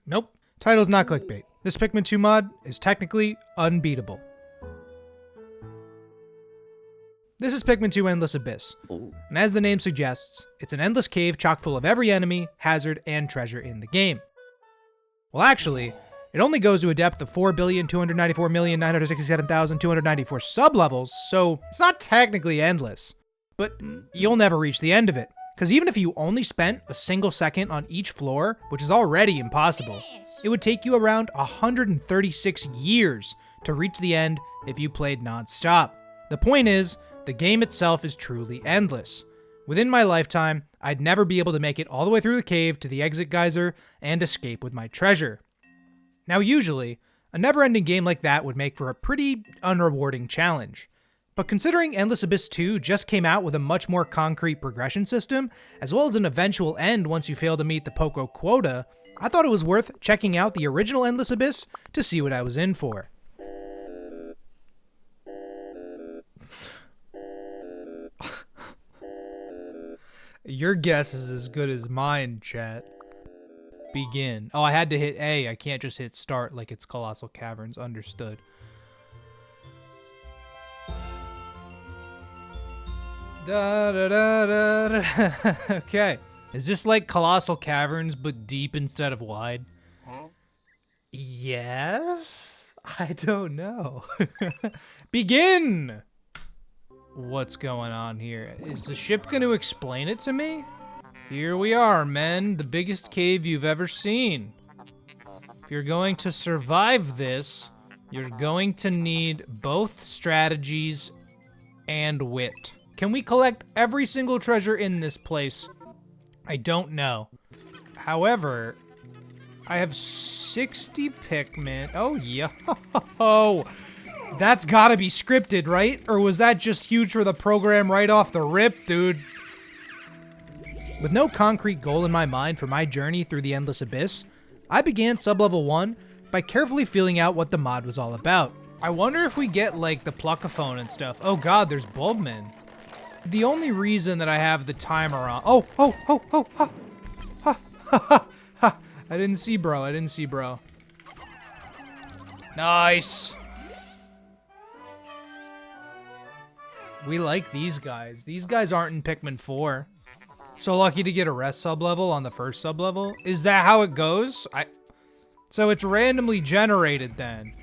Nope. Title's not clickbait. This Pikmin 2 mod is technically unbeatable. This is Pikmin 2 Endless Abyss, and as the name suggests, it's an endless cave chock full of every enemy, hazard, and treasure in the game. Well, actually, it only goes to a depth of 4,294,967,294 sublevels, so it's not technically endless. But you'll never reach the end of it, because even if you only spent a single second on each floor, which is already impossible, it would take you around 136 years to reach the end if you played non-stop. The point is, the game itself is truly endless. Within my lifetime, I'd never be able to make it all the way through the cave to the exit geyser and escape with my treasure. Now usually, a never-ending game like that would make for a pretty unrewarding challenge. But considering Endless Abyss 2 just came out with a much more concrete progression system, as well as an eventual end once you fail to meet the Poco quota, I thought it was worth checking out the original Endless Abyss to see what I was in for. Your guess is as good as mine, chat. Begin. Oh, I had to hit A. I can't just hit start like it's Colossal Caverns. Understood. Da, da, da, da, da. Okay. Is this like Colossal Caverns but deep instead of wide? Huh? Yes? I don't know. Begin! What's going on here? Is the ship going to explain it to me? Here we are, men. The biggest cave you've ever seen. If you're going to survive this, you're going to need both strategies and wit. Can we collect every single treasure in this place? I don't know. However, I have 60 Pikmin. Oh, yeah. Oh, that's gotta be scripted, right? Or was that just huge for the program right off the rip, dude? With no concrete goal in my mind for my journey through the Endless Abyss, I began Sublevel 1 by carefully feeling out what the mod was all about. I wonder if we get, like, the Pluckaphone and stuff. Oh god, there's Bulbmin. The only reason that I have the timer on... Oh, ha, ha, ha, ha. I didn't see bro. Nice. We like these guys. These guys aren't in Pikmin 4. So lucky to get a rest sublevel on the first sublevel. Is that how it goes? So it's randomly generated then.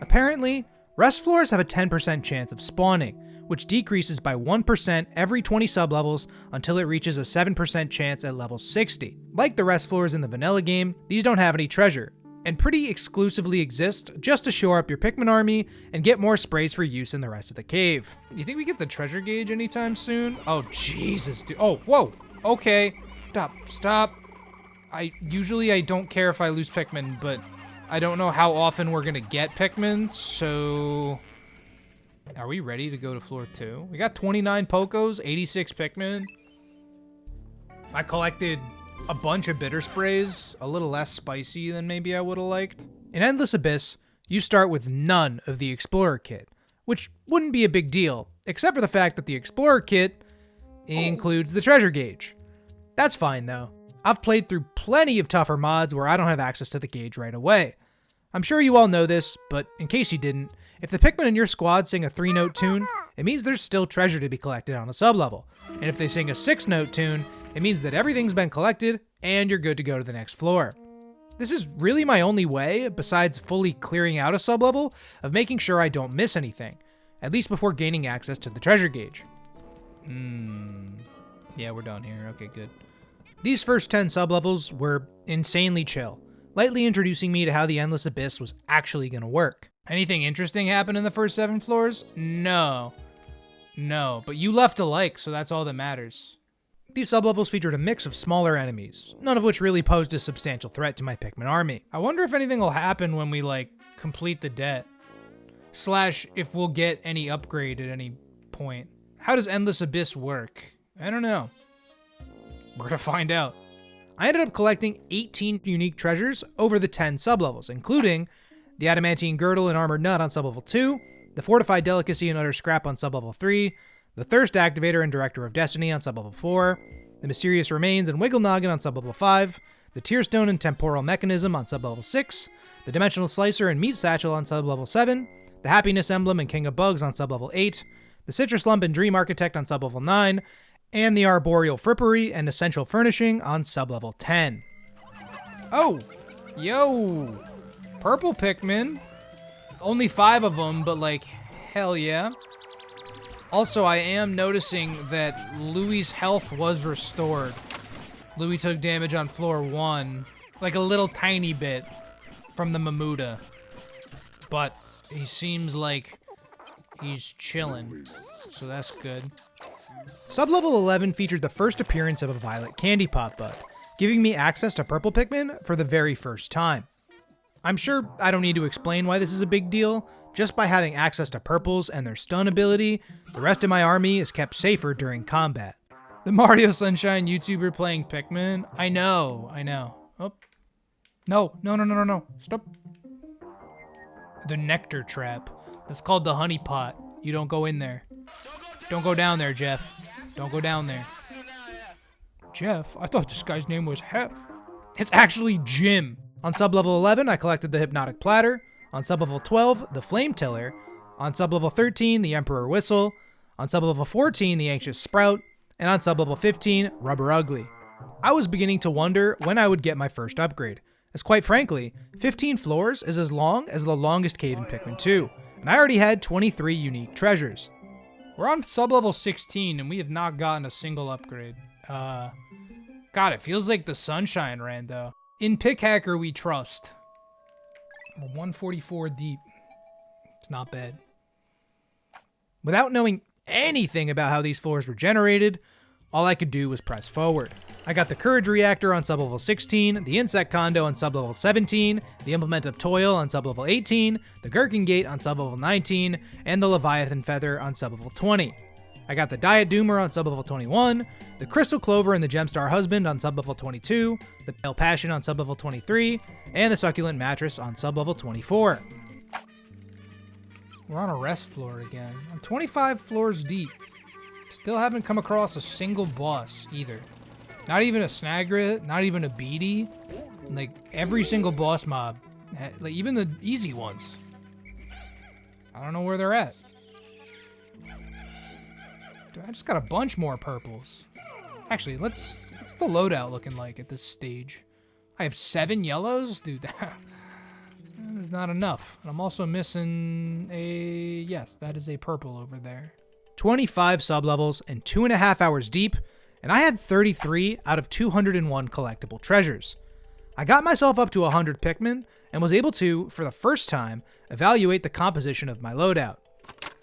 Apparently, rest floors have a 10% chance of spawning, which decreases by 1% every 20 sublevels until it reaches a 7% chance at level 60. Like the rest floors in the vanilla game, these don't have any treasure, and pretty exclusively exist just to shore up your Pikmin army and get more sprays for use in the rest of the cave. You think we get the treasure gauge anytime soon? Oh, Jesus, dude. Oh, whoa. Okay. Stop. I don't care if I lose Pikmin, but I don't know how often we're gonna get Pikmin, so... Are we ready to go to floor 2? We got 29 Pokos, 86 Pikmin. I collected a bunch of bitter sprays, a little less spicy than maybe I would have liked. In Endless Abyss, you start with none of the Explorer Kit, which wouldn't be a big deal, except for the fact that the Explorer Kit includes the treasure gauge. That's fine though. I've played through plenty of tougher mods where I don't have access to the gauge right away. I'm sure you all know this, but in case you didn't, if the Pikmin in your squad sing a 3-note tune, it means there's still treasure to be collected on a sublevel. And if they sing a 6-note tune, it means that everything's been collected and you're good to go to the next floor. This is really my only way, besides fully clearing out a sublevel, of making sure I don't miss anything, at least before gaining access to the treasure gauge. Yeah, we're done here. Okay, good. These first 10 sublevels were insanely chill, lightly introducing me to how the Endless Abyss was actually gonna work. Anything interesting happen in the first 7 floors? No, but you left a like, so that's all that matters. These sublevels featured a mix of smaller enemies, none of which really posed a substantial threat to my Pikmin army. I wonder if anything will happen when we, like, complete the debt. / if we'll get any upgrade at any point. How does Endless Abyss work? I don't know. We're gonna find out. I ended up collecting 18 unique treasures over the 10 sublevels, including the Adamantine Girdle and Armored Nut on sublevel 2, the Fortified Delicacy and Utter Scrap on sublevel 3, the Thirst Activator and Director of Destiny on sublevel 4, the Mysterious Remains and Wiggle Noggin on sublevel 5, the Tear Stone and Temporal Mechanism on sublevel 6, the Dimensional Slicer and Meat Satchel on sublevel 7, the Happiness Emblem and King of Bugs on sublevel 8, the Citrus Lump and Dream Architect on sublevel 9, and the Arboreal Frippery and Essential Furnishing on sublevel 10. Oh! Yo! Purple Pikmin. Only 5 of them, but like, hell yeah. Also, I am noticing that Louie's health was restored. Louie took damage on floor 1, like a little tiny bit from the Mamuda. But he seems like he's chilling, so that's good. Sublevel 11 featured the first appearance of a Violet Candy Pop Bud, giving me access to Purple Pikmin for the very first time. I'm sure I don't need to explain why this is a big deal. Just by having access to purples and their stun ability, the rest of my army is kept safer during combat. The Mario Sunshine YouTuber playing Pikmin? I know. Oh. No. Stop. The Nectar Trap. That's called the Honey Pot. You don't go in there. Don't go down there, Jeff. Don't go down there. Jeff? I thought this guy's name was Hef. It's actually Jim. On sublevel 11, I collected the Hypnotic Platter. On sublevel 12, the Flame Tiller. On sublevel 13, the Emperor Whistle. On sublevel 14, the Anxious Sprout. And on sublevel 15, Rubber Ugly. I was beginning to wonder when I would get my first upgrade, as quite frankly, 15 floors is as long as the longest cave in Pikmin 2, and I already had 23 unique treasures. We're on sublevel 16, and we have not gotten a single upgrade. God, it feels like the Sunshine ran, though. In Pick Hacker, we trust. We're 144 deep. It's not bad. Without knowing anything about how these floors were generated, all I could do was press forward. I got the Courage Reactor on sublevel 16, the Insect Condo on sublevel 17, the Implement of Toil on sublevel 18, the Gherkin Gate on sublevel 19, and the Leviathan Feather on sublevel 20. I got the Diet Doomer on sublevel 21, the Crystal Clover and the Gemstar Husband on sublevel 22, the Pale Passion on sublevel 23, and the Succulent Mattress on sublevel 24. We're on a rest floor again. I'm 25 floors deep. Still haven't come across a single boss either. Not even a Snagrit, not even a Beatty. Like every single boss mob, like even the easy ones. I don't know where they're at. Dude, I just got a bunch more purples. Actually, what's the loadout looking like at this stage? I have 7 yellows? Dude, that is not enough. And I'm also missing a... Yes, that is a purple over there. 25 sublevels and 2.5 hours deep, and I had 33 out of 201 collectible treasures. I got myself up to 100 Pikmin, and was able to, for the first time, evaluate the composition of my loadout.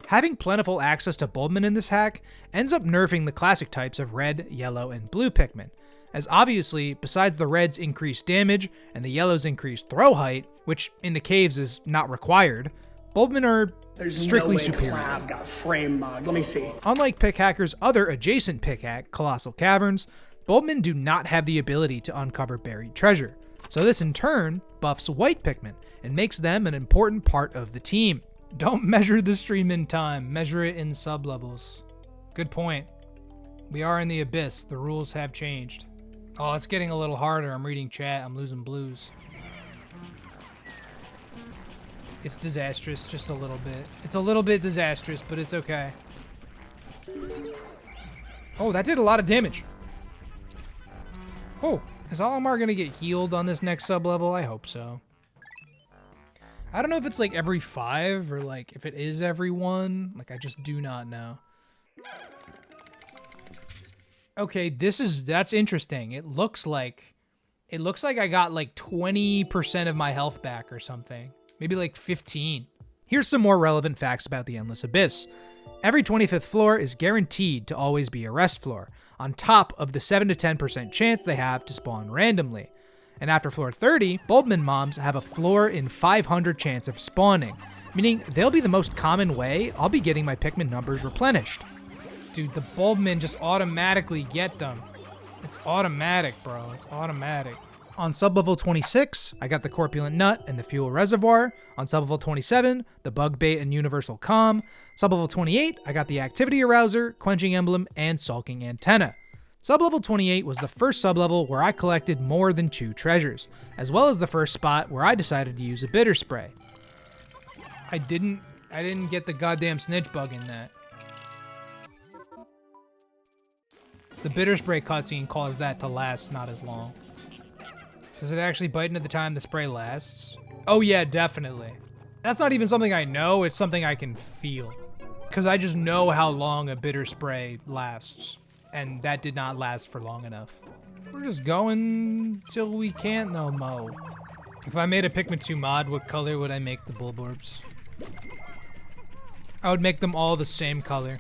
Having plentiful access to Bulbmin in this hack ends up nerfing the classic types of red, yellow, and blue Pikmin, as obviously, besides the red's increased damage and the yellow's increased throw height, which in the caves is not required, Bulbmin are strictly superior. I've got frame mod. Let me see. Unlike Pick Hacker's other adjacent Pick Hack, Colossal Caverns, Bulbmin do not have the ability to uncover buried treasure, so this in turn buffs white Pikmin and makes them an important part of the team. Don't measure the stream in time, measure it in sublevels. Good point. We are in the abyss, the rules have changed. Oh, it's getting a little harder. I'm reading chat, I'm losing blues. It's disastrous, just a little bit. It's a little bit disastrous, but it's okay. Oh, that did a lot of damage. Oh, is Olimar gonna get healed on this next sublevel? I hope so. I don't know if it's like every 5 or like if it is every 1. Like I just do not know. Okay, that's interesting. It looks like I got like 20% of my health back or something. Maybe like 15. Here's some more relevant facts about the Endless Abyss. Every 25th floor is guaranteed to always be a rest floor, on top of the 7 to 10% chance they have to spawn randomly. And after floor 30, Bulbmin mobs have a floor in 500 chance of spawning, meaning they'll be the most common way I'll be getting my Pikmin numbers replenished. Dude, the Bulbmin just automatically get them. It's automatic, bro. It's automatic. On sublevel 26, I got the Corpulent Nut and the Fuel Reservoir. On sublevel 27, the Bug Bait and Universal Calm. Sublevel 28, I got the Activity Arouser, Quenching Emblem, and Sulking Antenna. Sublevel 28 was the first sublevel where I collected more than 2 treasures, as well as the first spot where I decided to use a bitter spray. I didn't get the goddamn snitch bug in that. The bitter spray cutscene caused that to last not as long. Does it actually bite into the time the spray lasts? Oh yeah, definitely. That's not even something I know, it's something I can feel. Because I just know how long a bitter spray lasts. And that did not last for long enough. We're just going till we can't no more. If I made a Pikmin 2 mod, what color would I make the Bulborbs? I would make them all the same color.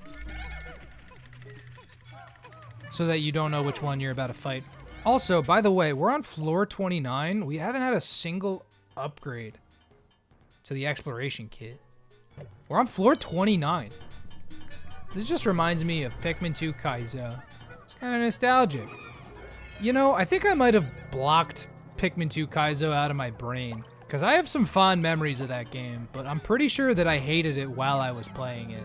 So that you don't know which one you're about to fight. Also, by the way, we're on floor 29. We haven't had a single upgrade to the exploration kit. We're on floor 29. This just reminds me of Pikmin 2 Kaizo. It's kind of nostalgic. You know, I think I might have blocked Pikmin 2 Kaizo out of my brain, because I have some fond memories of that game, but I'm pretty sure that I hated it while I was playing it.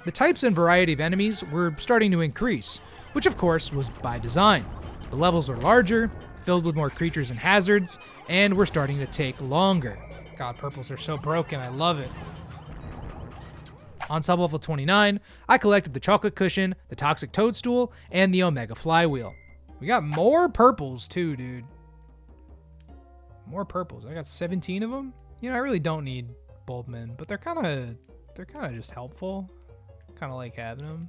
The types and variety of enemies were starting to increase, which of course was by design. The levels are larger, filled with more creatures and hazards, and we're starting to take longer. God, purples are so broken, I love it. On sublevel 29, I collected the chocolate cushion, the toxic toadstool, and the omega flywheel. We got more purples too, dude. More purples. I got 17 of them. You know, I really don't need Bulbmin, but they're kind of just helpful. Kind of like having them.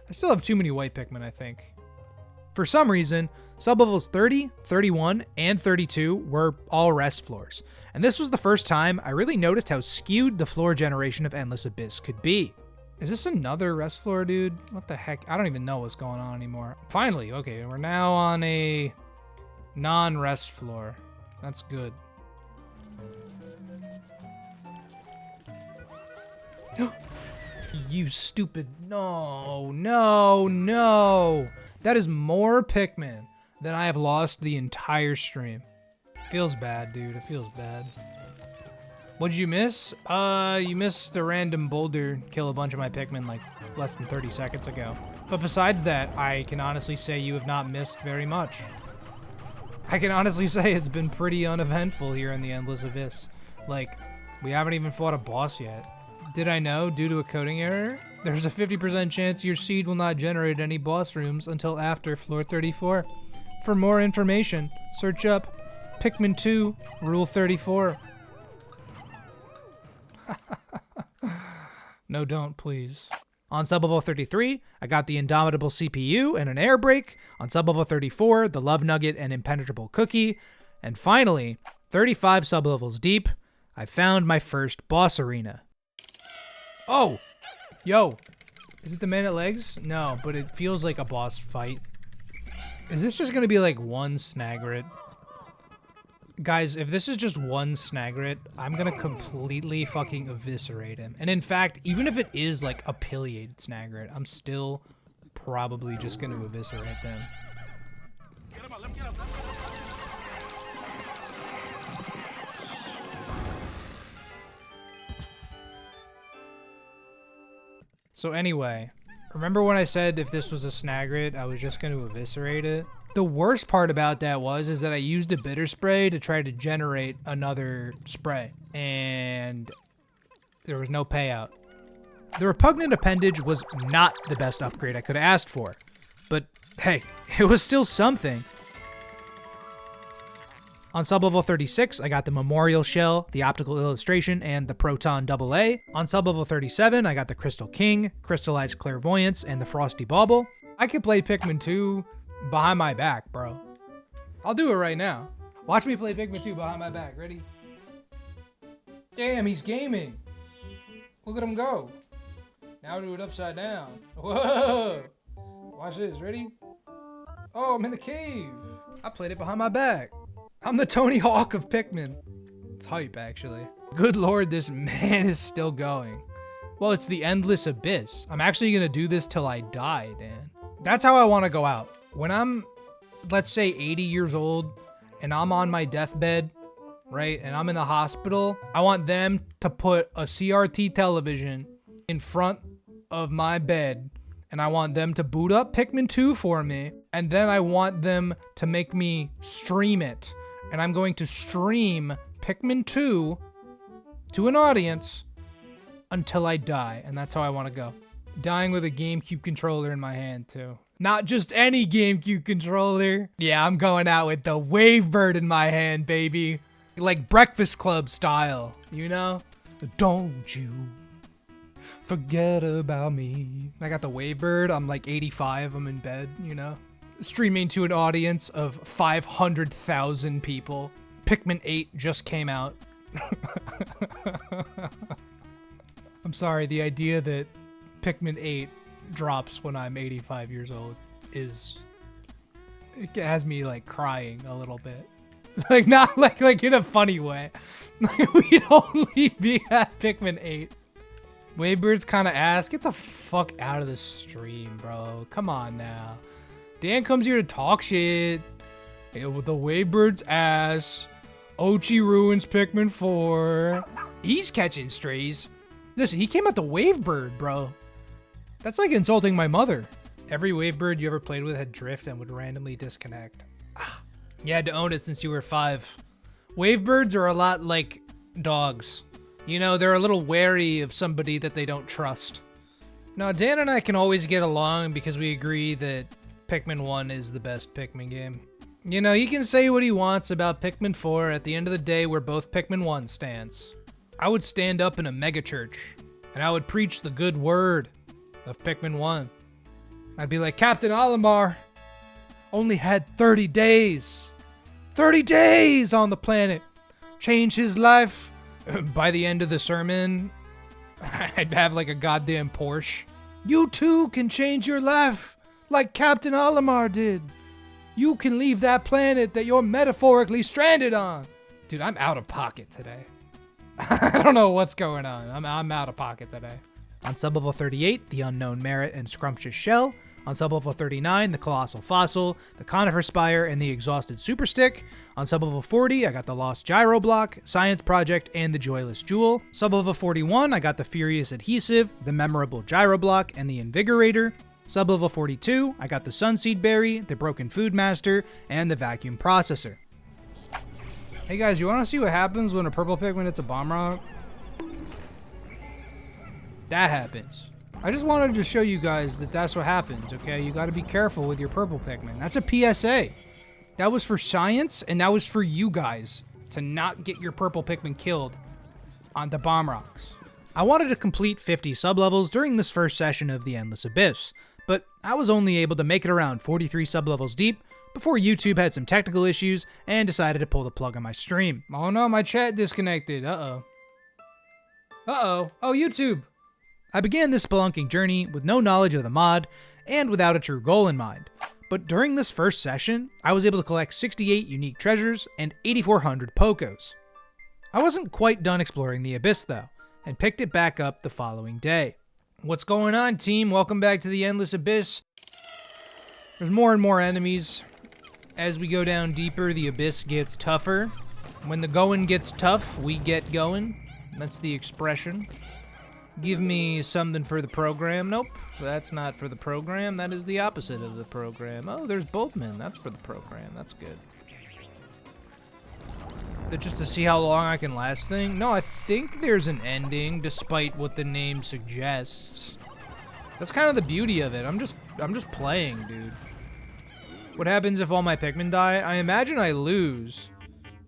I still have too many white Pikmin, I think. For some reason, sublevels 30, 31, and 32 were all rest floors, and this was the first time I really noticed how skewed the floor generation of Endless Abyss could be. Is this another rest floor, dude? What the heck? I don't even know what's going on anymore. Finally, okay, we're now on a non-rest floor. That's good. You stupid... No, no, no! That is more Pikmin than I have lost the entire stream. Feels bad, dude. It feels bad. What'd you miss? You missed a random boulder kill a bunch of my Pikmin like less than 30 seconds ago. But besides that, I can honestly say you have not missed very much. I can honestly say it's been pretty uneventful here in the Endless Abyss. Like, we haven't even fought a boss yet. Did I know, due to a coding error, there's a 50% chance your seed will not generate any boss rooms until after floor 34. For more information, search up Pikmin 2 Rule 34. No, don't, please. On sublevel 33, I got the Indomitable CPU and an air brake. On sublevel 34, the Love Nugget and Impenetrable Cookie. And finally, 35 sublevels deep, I found my first boss arena. Oh! Yo! Is it the man at legs? No, but it feels like a boss fight. Is this just gonna be like one Snagret? Guys, if this is just one Snagret, I'm gonna completely fucking eviscerate him. And in fact, even if it is like a pileated Snagret, I'm still probably just gonna eviscerate them. Get him up, let him get up. So anyway, remember when I said if this was a Snagret, I was just going to eviscerate it? The worst part about that is that I used a bitter spray to try to generate another spray, and there was no payout. The repugnant appendage was not the best upgrade I could have asked for, but hey, it was still something. On sublevel 36, I got the Memorial Shell, the Optical Illustration, and the Proton AA. On sublevel 37, I got the Crystal King, Crystallized Clairvoyance, and the Frosty Bauble. I could play Pikmin 2 behind my back, bro. I'll do it right now. Watch me play Pikmin 2 behind my back. Ready? Damn, he's gaming. Look at him go. Now do it upside down. Whoa! Watch this. Ready? Oh, I'm in the cave. I played it behind my back. I'm the Tony Hawk of Pikmin. It's hype, actually. Good lord, this man is still going. Well, it's the Endless Abyss. I'm actually gonna do this till I die, Dan. That's how I want to go out. When I'm, let's say, 80 years old, and I'm on my deathbed, right, and I'm in the hospital, I want them to put a CRT television in front of my bed, and I want them to boot up Pikmin 2 for me, and then I want them to make me stream it. And I'm going to stream Pikmin 2 to an audience until I die. And that's how I want to go. Dying with a GameCube controller in my hand, too. Not just any GameCube controller. Yeah, I'm going out with the Wavebird in my hand, baby. Like Breakfast Club style, you know? Don't you forget about me. I got the Wavebird. I'm like 85. I'm in bed, you know? Streaming to an audience of 500,000 people. Pikmin 8 just came out. I'm sorry, the idea that Pikmin 8 drops when I'm 85 years old it has me like crying a little bit. Like not like in a funny way. Like we'd only be at Pikmin 8. Wavebird's kind of ass. Get the fuck out of the stream, bro. Come on now. Dan comes here to talk shit. With the Wavebird's ass. Ochi ruins Pikmin 4. He's catching strays. Listen, he came at the Wavebird, bro. That's like insulting my mother. Every Wavebird you ever played with had drift and would randomly disconnect. Ah, you had to own it since you were 5. Wavebirds are a lot like dogs. You know, they're a little wary of somebody that they don't trust. Now, Dan and I can always get along because we agree that Pikmin 1 is the best Pikmin game. You know, he can say what he wants about Pikmin 4. At the end of the day, we're both Pikmin 1 stans. I would stand up in a megachurch, and I would preach the good word of Pikmin 1. I'd be like, Captain Olimar only had 30 days. 30 days on the planet. Change his life. By the end of the sermon, I'd have like a goddamn Porsche. You too can change your life like Captain Olimar did. You can leave that planet that you're metaphorically stranded on. Dude, I'm out of pocket today. I don't know what's going on. I'm out of pocket today. On Sublevel 38, the Unknown Merit and Scrumptious Shell. On Sublevel 39, the Colossal Fossil, the Conifer Spire, and the Exhausted Super Stick. On Sublevel 40, I got the Lost Gyro Block, Science Project, and the Joyless Jewel. Sublevel 41, I got the Furious Adhesive, the Memorable Gyro Block, and the Invigorator. Sublevel 42, I got the Sunseed Berry, the Broken Food Master, and the Vacuum Processor. Hey guys, you want to see what happens when a purple Pikmin hits a bomb rock? That happens. I just wanted to show you guys that that's what happens, okay? You got to be careful with your purple Pikmin. That's a PSA. That was for science, and that was for you guys to not get your purple Pikmin killed on the bomb rocks. I wanted to complete 50 sublevels during this first session of the Endless Abyss, but I was only able to make it around 43 sublevels deep before YouTube had some technical issues and decided to pull the plug on my stream. Oh no, my chat disconnected. Uh-oh. Uh-oh. Oh, YouTube. I began this spelunking journey with no knowledge of the mod and without a true goal in mind. But during this first session, I was able to collect 68 unique treasures and 8,400 Pokos. I wasn't quite done exploring the Abyss though, and picked it back up the following day. What's going on, team? Welcome back to the Endless Abyss. There's more and more enemies. As we go down deeper, the Abyss gets tougher. When the going gets tough, we get going. That's the expression. Give me something for the program. Nope, that's not for the program. That is the opposite of the program. Oh, there's Boltman. That's for the program. That's good. Just to see how long I can last thing? No, I think there's an ending, despite what the name suggests. That's kind of the beauty of it. I'm just playing, dude. What happens if all my Pikmin die? I imagine I lose,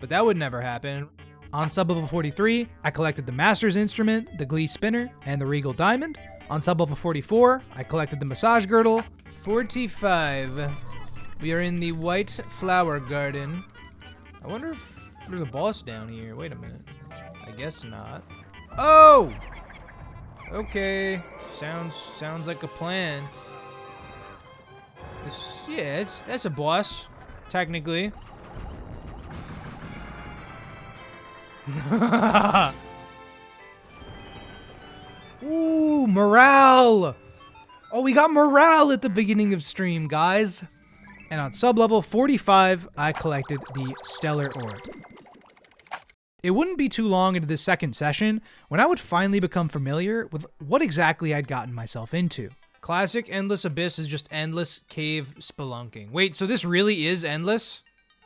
but that would never happen. On Sublevel 43, I collected the Master's Instrument, the Glee Spinner, and the Regal Diamond. On Sublevel 44, I collected the Massage Girdle. 45. We are in the White Flower Garden. I wonder if there's a boss down here. Wait a minute. I guess not. Oh! Okay. Sounds like a plan. That's a boss, technically. Ooh, morale! Oh, we got morale at the beginning of stream, guys. And on sublevel 45, I collected the Stellar Orb. It wouldn't be too long into this second session when I would finally become familiar with what exactly I'd gotten myself into. Classic Endless Abyss is just endless cave spelunking. Wait, so this really is endless?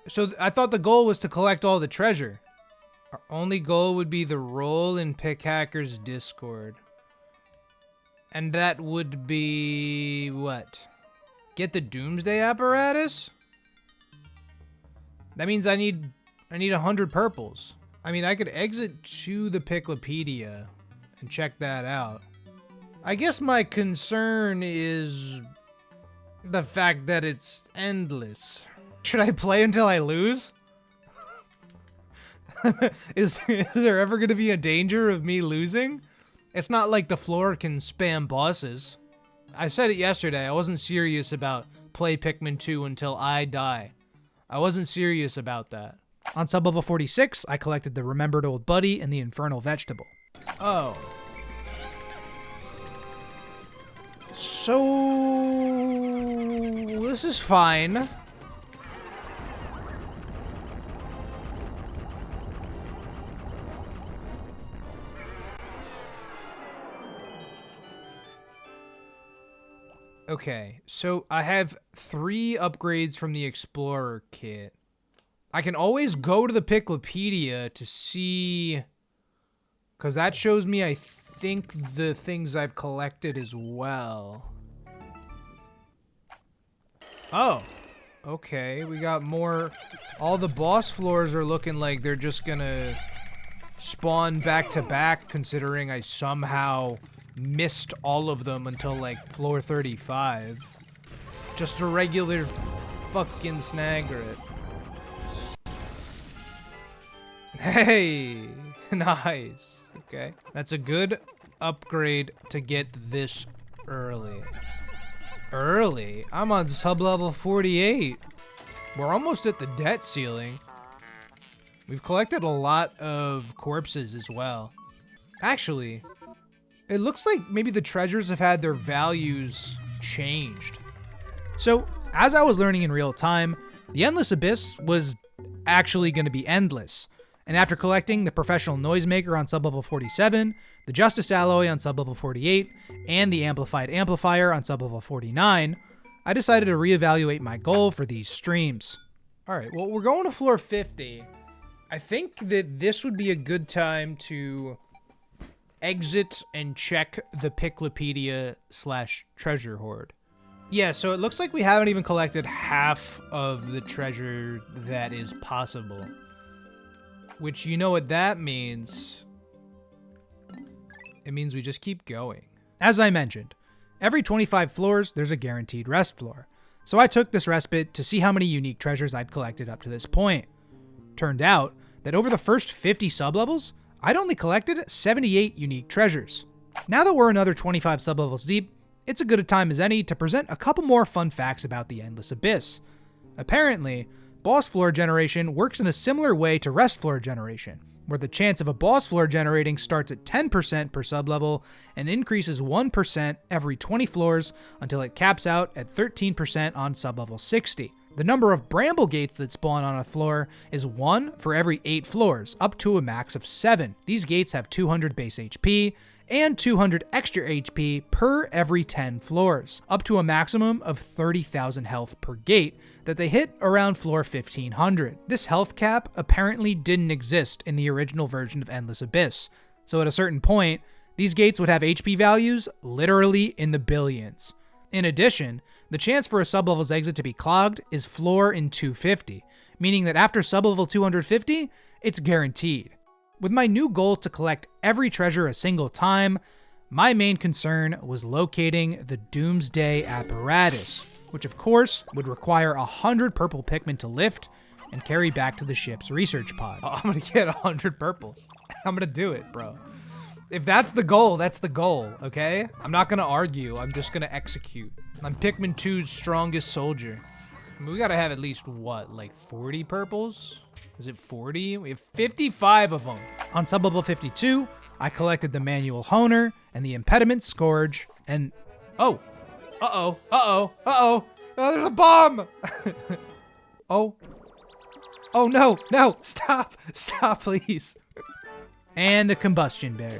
So I thought the goal was to collect all the treasure. Our only goal would be the role in Pickhacker's Discord. And that would be... what? Get the Doomsday apparatus? That means I need 100 purples. I mean, I could exit to the Picklopedia and check that out. I guess my concern is the fact that it's endless. Should I play until I lose? Is there ever going to be a danger of me losing? It's not like the floor can spam bosses. I said it yesterday, I wasn't serious about play Pikmin 2 until I die. I wasn't serious about that. On sublevel 46, I collected the Remembered Old Buddy and the Infernal Vegetable. Oh. So... this is fine. Okay, so I have 3 upgrades from the Explorer kit. I can always go to the Picklopedia to see... because that shows me, I think, the things I've collected as well. Oh. Okay, we got more... all the boss floors are looking like they're just gonna spawn back to back, considering I somehow missed all of them until, like, floor 35. Just a regular fucking Snagret. Hey! Nice. Okay. That's a good upgrade to get this early. Early? I'm on sublevel 48. We're almost at the debt ceiling. We've collected a lot of corpses as well. Actually, it looks like maybe the treasures have had their values changed. So, as I was learning in real time, the Endless Abyss was actually going to be endless. And after collecting the Professional Noisemaker on sublevel 47, the Justice Alloy on sublevel 48, and the Amplified Amplifier on sublevel 49, I decided to reevaluate my goal for these streams. Alright, well, we're going to floor 50. I think that this would be a good time to exit and check the Picklopedia / treasure hoard. Yeah, so it looks like we haven't even collected half of the treasure that is possible. Which, you know what that means? It means we just keep going. As I mentioned, every 25 floors, there's a guaranteed rest floor. So I took this respite to see how many unique treasures I'd collected up to this point. Turned out that over the first 50 sublevels, I'd only collected 78 unique treasures. Now that we're another 25 sublevels deep, it's a good a time as any to present a couple more fun facts about the Endless Abyss. Apparently, boss floor generation works in a similar way to rest floor generation, where the chance of a boss floor generating starts at 10% per sublevel and increases 1% every 20 floors until it caps out at 13% on sublevel 60. The number of bramble gates that spawn on a floor is 1 for every 8 floors, up to a max of 7. These gates have 200 base HP and 200 extra HP per every 10 floors, up to a maximum of 30,000 health per gate that they hit around floor 1500. This health cap apparently didn't exist in the original version of Endless Abyss, so at a certain point, these gates would have HP values literally in the billions. In addition, the chance for a sublevel's exit to be clogged is floor in 250, meaning that after sublevel 250, it's guaranteed. With my new goal to collect every treasure a single time, my main concern was locating the Doomsday apparatus, which of course would require 100 purple Pikmin to lift and carry back to the ship's research pod. Oh, I'm gonna get 100 purples. I'm gonna do it, bro. If that's the goal, that's the goal, okay? I'm not gonna argue, I'm just gonna execute. I'm Pikmin 2's strongest soldier. I mean, we gotta have at least, what, like 40 purples? Is it 40? We have 55 of them. On sublevel 52, I collected the Manual Honer and the Impediment Scourge, and... oh! Uh-oh! Uh-oh! Uh-oh! Oh, there's a bomb! Oh. Oh, no! No! Stop! Stop, please! And the Combustion Berry.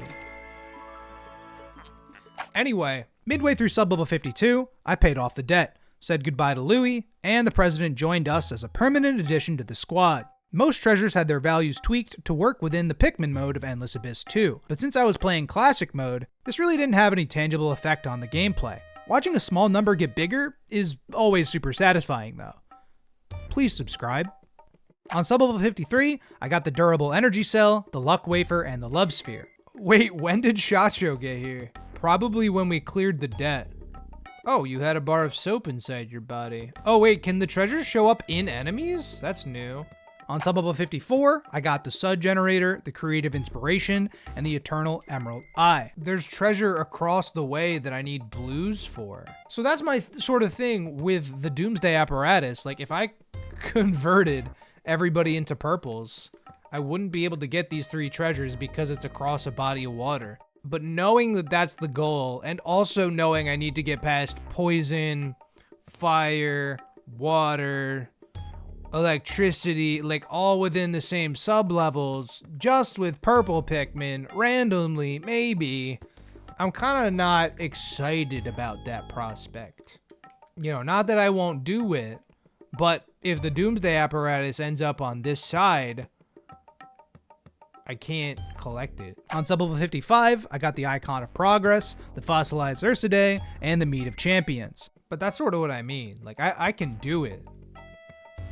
Anyway, Midway through sublevel 52, I paid off the debt, said goodbye to Louis, and the president joined us as a permanent addition to the squad. Most treasures had their values tweaked to work within the Pikmin mode of Endless Abyss 2, but since I was playing Classic mode, this really didn't have any tangible effect on the gameplay. Watching a small number get bigger is always super satisfying though. Please subscribe. On sublevel 53, I got the Durable Energy Cell, the Luck Wafer, and the Love Sphere. Wait, when did Shacho get here? Probably when we cleared the debt. Oh, you had a bar of soap inside your body. Oh wait, can the treasures show up in enemies? That's new. On sublevel 54, I got the Sud Generator, the Creative Inspiration, and the Eternal Emerald Eye. There's treasure across the way that I need blues for. So that's my sort of thing with the Doomsday apparatus. Like, if I converted everybody into purples, I wouldn't be able to get these 3 treasures because it's across a body of water. But knowing that that's the goal, and also knowing I need to get past poison, fire, water, electricity, like all within the same sublevels, just with purple Pikmin, randomly, maybe, I'm kind of not excited about that prospect. You know, not that I won't do it, but if the Doomsday apparatus ends up on this side, I can't collect it. On sublevel 55, I got the Icon of Progress, the Fossilized Ursidae, and the Meat of Champions. But that's sort of what I mean. Like, I can do it.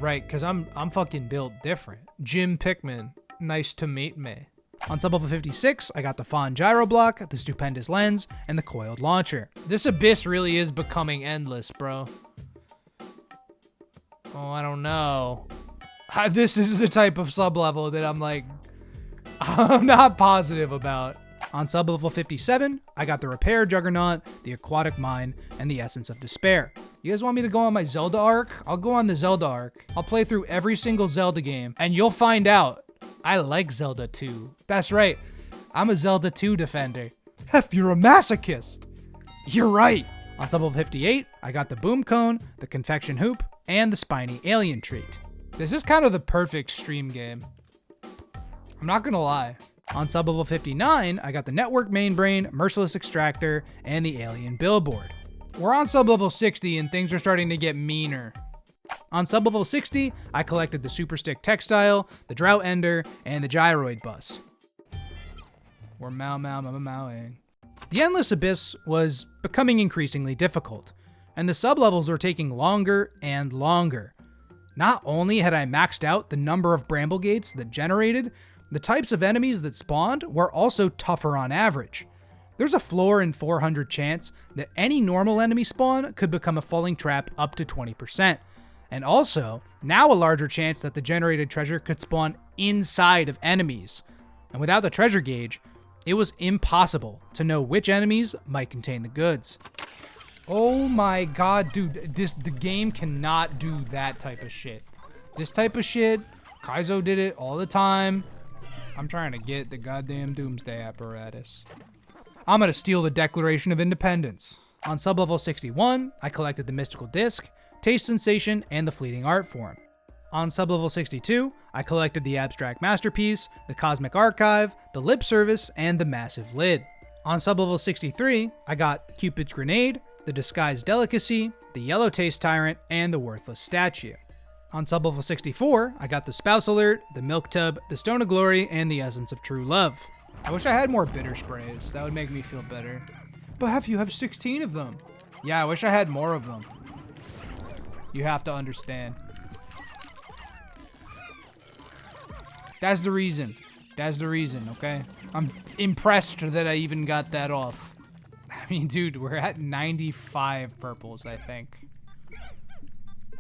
Right, because I'm fucking built different. Jim Pikmin, nice to meet me. On sublevel 56, I got the Fawn Gyro Block, the Stupendous Lens, and the Coiled Launcher. This Abyss really is becoming endless, bro. Oh, I don't know. This is the type of sublevel that I'm like, I'm not positive about. On sublevel 57, I got the Repair Juggernaut, the Aquatic Mine, and the Essence of Despair. You guys want me to go on my Zelda arc? I'll go on the Zelda arc. I'll play through every single Zelda game, and you'll find out I like Zelda 2. That's right, I'm a Zelda 2 defender. Hef, you're a masochist. You're right. On sublevel 58, I got the Boom Cone, the Confection Hoop, and the Spiny Alien Treat. This is kind of the perfect stream game. I'm not gonna lie. On sublevel 59, I got the Network Mainbrain, Merciless Extractor, and the Alien Billboard. We're on sublevel 60 and things are starting to get meaner. On sublevel 60, I collected the Super Stick Textile, the Drought Ender, and the Gyroid Bus. We're mowing. The Endless Abyss was becoming increasingly difficult, and the sublevels were taking longer and longer. Not only had I maxed out the number of bramble gates that generated, the types of enemies that spawned were also tougher on average. There's a floor in 400 chance that any normal enemy spawn could become a falling trap up to 20%. And also, now a larger chance that the generated treasure could spawn inside of enemies. And without the treasure gauge, it was impossible to know which enemies might contain the goods. Oh my god, dude, the game cannot do that type of shit. This type of shit, Kaizo did it all the time. I'm trying to get the goddamn Doomsday apparatus. I'm gonna steal the Declaration of Independence. On sublevel 61, I collected the Mystical Disc, Taste Sensation, and the Fleeting Art Form. On sublevel 62, I collected the Abstract Masterpiece, the Cosmic Archive, the Lip Service, and the Massive Lid. On sublevel 63, I got Cupid's Grenade, the Disguised Delicacy, the Yellow Taste Tyrant, and the Worthless Statue. On sublevel 64, I got the Spouse Alert, the Milk Tub, the Stone of Glory, and the Essence of True Love. I wish I had more bitter sprays. That would make me feel better. But you have 16 of them. Yeah, I wish I had more of them. You have to understand. That's the reason. That's the reason, okay? I'm impressed that I even got that off. I mean, dude, we're at 95 purples, I think.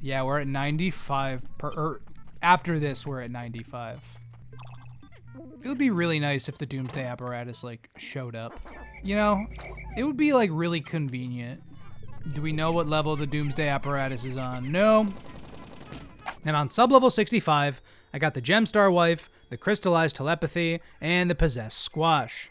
Yeah, we're at 95 after this, we're at 95. It would be really nice if the Doomsday apparatus, like, showed up. You know, it would be, like, really convenient. Do we know what level the Doomsday apparatus is on? No. And on sublevel 65, I got the Gemstar Wife, the Crystallized Telepathy, and the Possessed Squash.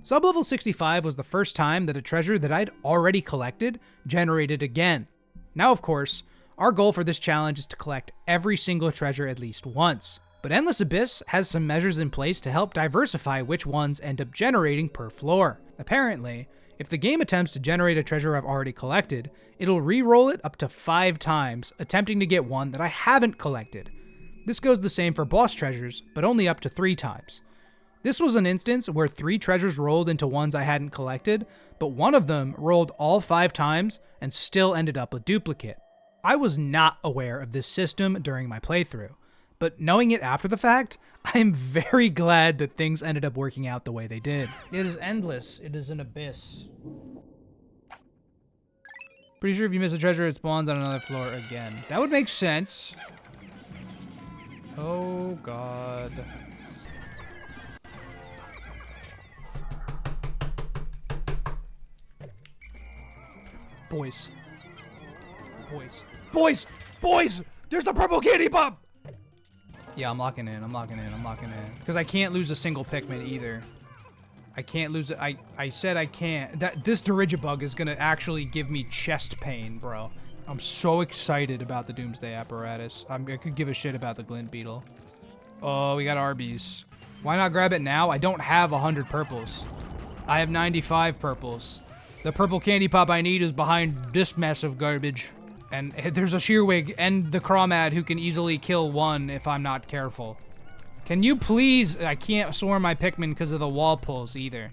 Sublevel 65 was the first time that a treasure that I'd already collected generated again. Now, of course, our goal for this challenge is to collect every single treasure at least once, but Endless Abyss has some measures in place to help diversify which ones end up generating per floor. Apparently, If the game attempts to generate a treasure I've already collected, it'll re-roll it up to 5 times, attempting to get one that I haven't collected. This goes the same for boss treasures, but only up to 3 times. This was an instance where 3 treasures rolled into ones I hadn't collected, but one of them rolled all 5 times and still ended up a duplicate. I was not aware of this system during my playthrough, but knowing it after the fact, I am very glad that things ended up working out the way they did. It is endless. It is an abyss. Pretty sure if you miss a treasure, it spawns on another floor again. That would make sense. Oh, God. Boys. Boys. Boys! Boys! There's a purple candy pop! Yeah, I'm locking in. I'm locking in. I'm locking in. Because I can't lose a single Pikmin either. I can't lose it. I said I can't. This Dirigibug is going to actually give me chest pain, bro. I'm so excited about the Doomsday apparatus. I could give a shit about the Glint Beetle. Oh, we got Arby's. Why not grab it now? I don't have 100 purples. I have 95 purples. The purple candy pop I need is behind this mess of garbage. And there's a Shearwig and the Crawmad who can easily kill one if I'm not careful. Can you please? I can't swarm my Pikmin because of the wall pulls either.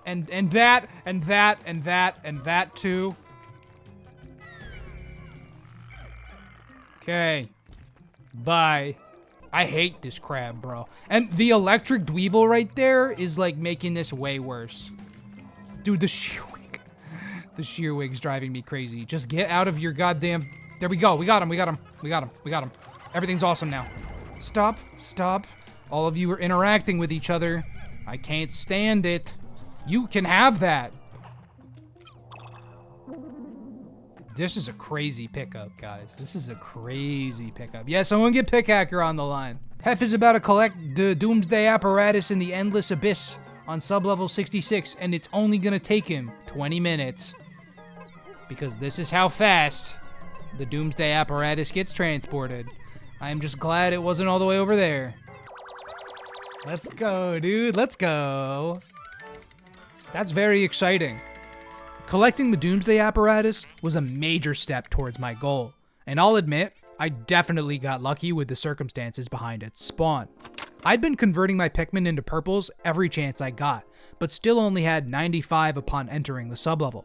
And that too. Okay. Bye. I hate this crab, bro. And the electric Dweevil right there is like making this way worse. Dude, the Shearwig. The Shearwig's driving me crazy. Just get out of your goddamn... There we go. We got him. We got him. We got him. We got him. Everything's awesome now. Stop. Stop. All of you are interacting with each other. I can't stand it. You can have that. This is a crazy pickup, guys. This is a crazy pickup. Yeah, someone get Pickhacker on the line. Hef is about to collect the Doomsday apparatus in the Endless Abyss on sublevel 66, and it's only gonna take him 20 minutes. Because this is how fast the Doomsday apparatus gets transported. I'm just glad it wasn't all the way over there. Let's go, dude. Let's go. That's very exciting. Collecting the Doomsday apparatus was a major step towards my goal, and I'll admit, I definitely got lucky with the circumstances behind its spawn. I'd been converting my Pikmin into purples every chance I got, but still only had 95 upon entering the sublevel.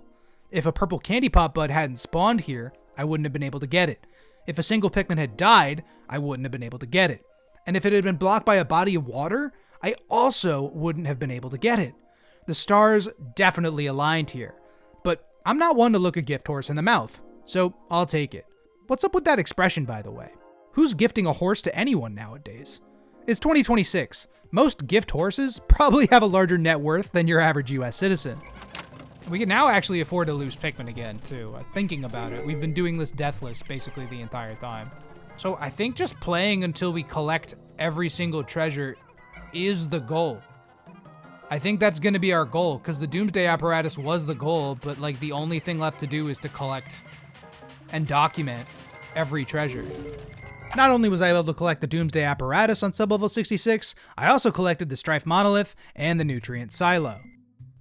If a purple candy pop bud hadn't spawned here, I wouldn't have been able to get it. If a single Pikmin had died, I wouldn't have been able to get it. And if it had been blocked by a body of water, I also wouldn't have been able to get it. The stars definitely aligned here. But I'm not one to look a gift horse in the mouth, so I'll take it. What's up with that expression, by the way? Who's gifting a horse to anyone nowadays? It's 2026. Most gift horses probably have a larger net worth than your average US citizen. We can now actually afford to lose Pikmin again, too. Thinking about it, we've been doing this deathless basically the entire time. So I think just playing until we collect every single treasure is the goal. I think that's going to be our goal, because the Doomsday apparatus was the goal, but like the only thing left to do is to collect and document every treasure. Not only was I able to collect the Doomsday apparatus on sublevel 66, I also collected the Strife Monolith and the Nutrient Silo.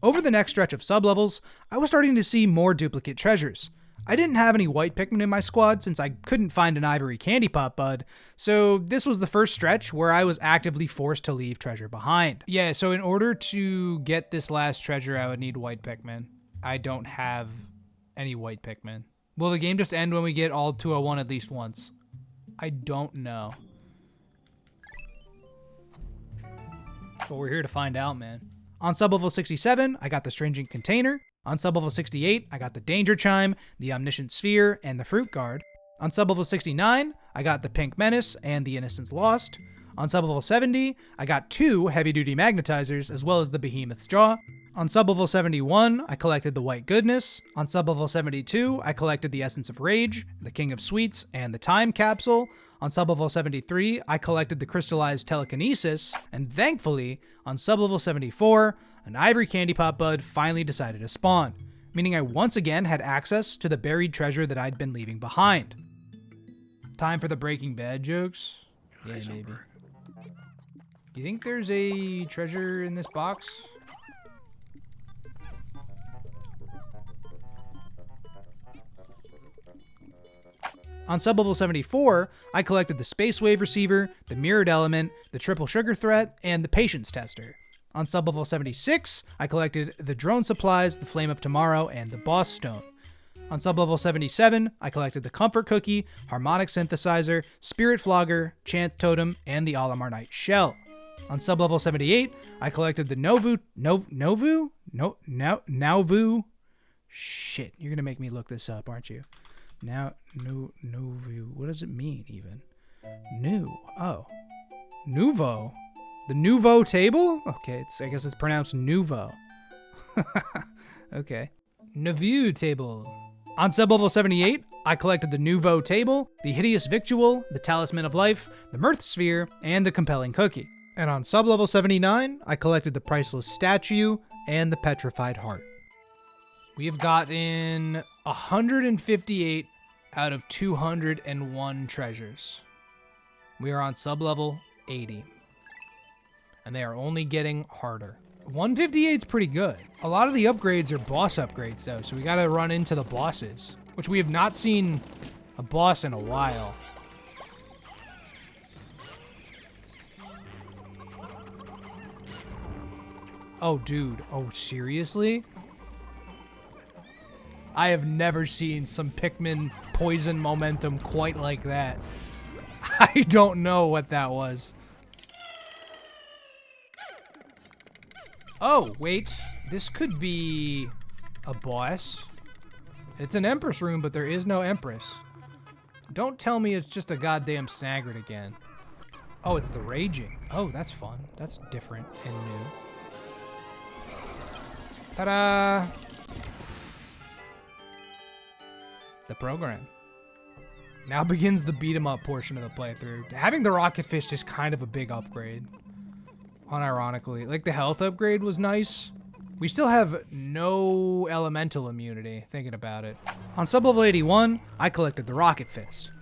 Over the next stretch of sublevels, I was starting to see more duplicate treasures. I didn't have any white Pikmin in my squad since I couldn't find an ivory candy pop bud, so this was the first stretch where I was actively forced to leave treasure behind. Yeah, so in order to get this last treasure, I would need white Pikmin. I don't have any white Pikmin. Will the game just end when we get all 201 at least once? I don't know. But we're here to find out, man. On sublevel 67, I got the Stringent Container. On sublevel 68, I got the Danger Chime, the Omniscient Sphere, and the Fruit Guard. On sublevel 69, I got the Pink Menace and the Innocence Lost. On sublevel 70, I got 2 heavy-duty magnetizers, as well as the Behemoth's Jaw. On sublevel 71, I collected the White Goodness. On sublevel 72, I collected the Essence of Rage, the King of Sweets, and the Time Capsule. On sublevel 73, I collected the Crystallized Telekinesis, and thankfully, on sublevel 74, an Ivory Candy Pop Bud finally decided to spawn, meaning I once again had access to the buried treasure that I'd been leaving behind. Time for the Breaking Bad jokes? Yeah, maybe. Do you think there's a treasure in this box? On sublevel 74, I collected the Space Wave Receiver, the Mirrored Element, the Triple Sugar Threat, and the Patience Tester. On sublevel 76, I collected the Drone Supplies, the Flame of Tomorrow, and the Boss Stone. On sublevel 77, I collected the Comfort Cookie, Harmonic Synthesizer, Spirit Flogger, Chant Totem, and the Alamarnite Shell. On sublevel 78, I collected the Nauvu? Shit, you're gonna make me look this up, aren't you? Nauvu. What does it mean, even? New. Oh. Nouveau. The Nouveau table? Okay, I guess it's pronounced Nouveau. Okay. Nouveau table. On sublevel 78, I collected the Nouveau table, the Hideous Victual, the Talisman of Life, the Mirth Sphere, and the Compelling Cookie. And on sublevel 79, I collected the Priceless Statue and the Petrified Heart. We have gotten 158 out of 201 treasures. We are on sublevel 80. And they are only getting harder. 158 is pretty good. A lot of the upgrades are boss upgrades though, so we gotta run into the bosses, which we have not seen a boss in a while. Oh, dude. Oh, seriously? I have never seen some Pikmin poison momentum quite like that. I don't know what that was. Oh, wait. This could be a boss. It's an Empress room, but there is no Empress. Don't tell me it's just a goddamn Snaggered again. Oh, it's the Raging. Oh, that's fun. That's different and new. Ta-da! The program. Now begins the beat-em-up portion of the playthrough. Having the Rocket Fist is kind of a big upgrade. Unironically. Like, the health upgrade was nice. We still have no elemental immunity, thinking about it. On sublevel 81, I collected the Rocket Fist.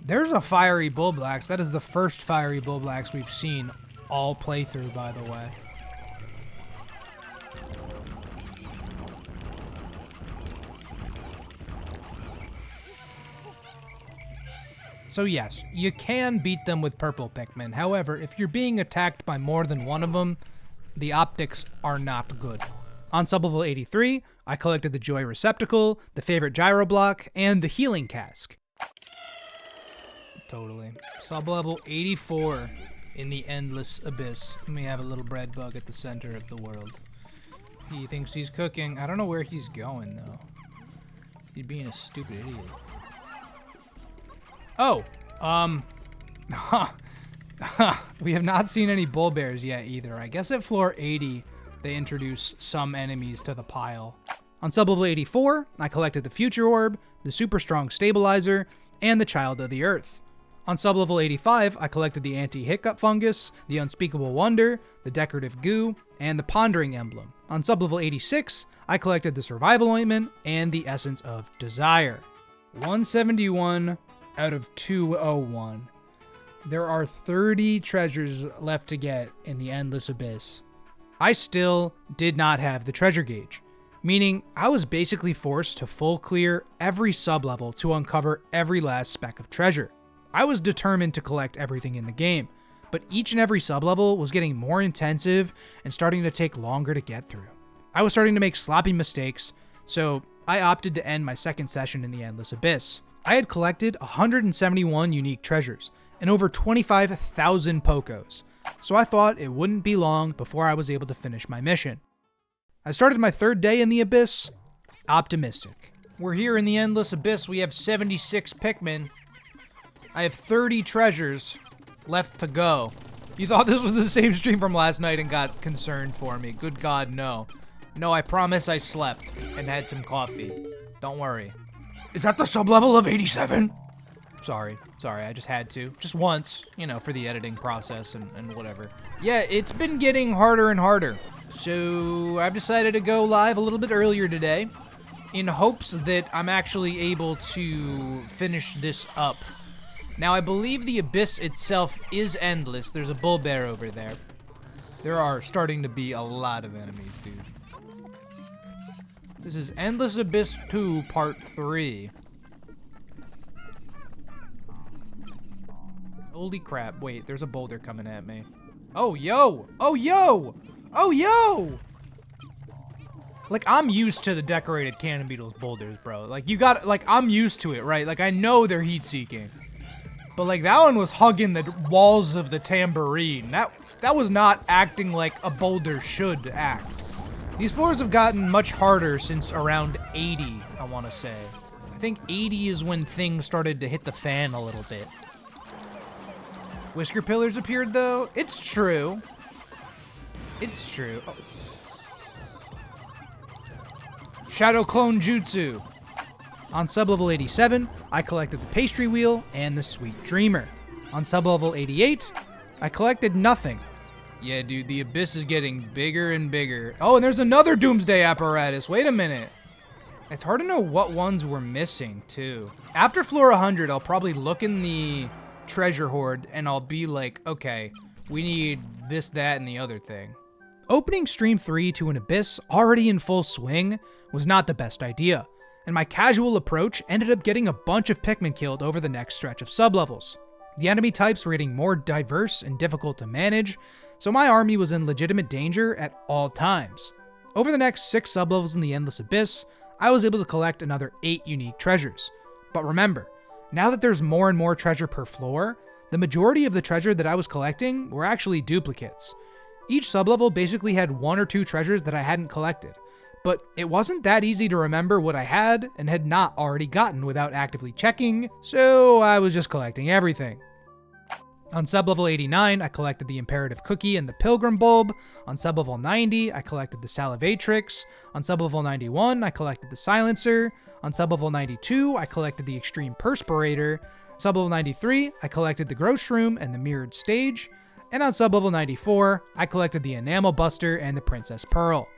There's a Fiery Bulblax. That is the first Fiery Bulblax we've seen all playthrough, by the way. So yes, you can beat them with purple Pikmin. However, if you're being attacked by more than one of them, the optics are not good. On sublevel 83, I collected the Joy Receptacle, the Favorite Gyro Block, and the Healing Cask. Totally. Sublevel 84 in the Endless Abyss. And we have a little bread bug at the center of the world. He thinks he's cooking. I don't know where he's going, though. He's being a stupid idiot. Oh, we have not seen any bull bears yet either. I guess at floor 80, they introduce some enemies to the pile. On sublevel 84, I collected the Future Orb, the Super Strong Stabilizer, and the Child of the Earth. On sublevel 85, I collected the Anti-Hiccup Fungus, the Unspeakable Wonder, the Decorative Goo, and the Pondering Emblem. On sublevel 86, I collected the Survival Ointment and the Essence of Desire. 171 out of 201. There are 30 treasures left to get in the Endless Abyss. I still did not have the treasure gauge, meaning I was basically forced to full clear every sublevel to uncover every last speck of treasure. I was determined to collect everything in the game, but each and every sublevel was getting more intensive and starting to take longer to get through. I was starting to make sloppy mistakes, so I opted to end my second session in the Endless Abyss. I had collected 171 unique treasures and over 25,000 Pokos, so I thought it wouldn't be long before I was able to finish my mission. I started my third day in the Abyss, optimistic. We're here in the Endless Abyss. We have 76 Pikmin. I have 30 treasures left to go. You thought this was the same stream from last night and got concerned for me. Good God, no. No, I promise I slept and had some coffee. Don't worry. Is that the sublevel of 87? Sorry, I just had to. Just once, you know, for the editing process and whatever. Yeah, it's been getting harder and harder. So I've decided to go live a little bit earlier today in hopes that I'm actually able to finish this up. Now, I believe the Abyss itself is endless. There's a bull bear over there. There are starting to be a lot of enemies, dude. This is Endless Abyss 2 Part 3. Holy crap. Wait, there's a boulder coming at me. Oh, yo. Oh, yo. Oh, yo. Like, I'm used to the decorated Cannon Beetles boulders, bro. Like, you got, like, I'm used to it, right? Like, I know they're heat-seeking. But, like, that one was hugging the walls of the tambourine. That was not acting like a boulder should act. These floors have gotten much harder since around 80, I want to say. I think 80 is when things started to hit the fan a little bit. Whisker pillars appeared, though. It's true. It's true. Oh. Shadow Clone Jutsu. On sublevel 87, I collected the Pastry Wheel and the Sweet Dreamer. On sublevel 88, I collected nothing. Yeah, dude, the abyss is getting bigger and bigger. Oh, and there's another Doomsday apparatus. Wait a minute. It's hard to know what ones we're missing, too. After floor 100, I'll probably look in the treasure hoard, and I'll be like, okay, we need this, that, and the other thing. Opening Stream 3 to an abyss already in full swing was not the best idea, and my casual approach ended up getting a bunch of Pikmin killed over the next stretch of sublevels. The enemy types were getting more diverse and difficult to manage, so my army was in legitimate danger at all times. Over the next 6 sublevels in the Endless Abyss, I was able to collect another 8 unique treasures. But remember, now that there's more and more treasure per floor, the majority of the treasure that I was collecting were actually duplicates. Each sublevel basically had 1 or 2 treasures that I hadn't collected, but it wasn't that easy to remember what I had and had not already gotten without actively checking, so I was just collecting everything. On sublevel 89, I collected the Imperative Cookie and the Pilgrim Bulb. On sublevel 90, I collected the Salivatrix. On sublevel 91, I collected the Silencer. On sublevel 92, I collected the Extreme Perspirator. Sublevel 93, I collected the Gross Room and the Mirrored Stage. And on sublevel 94, I collected the Enamel Buster and the Princess Pearl.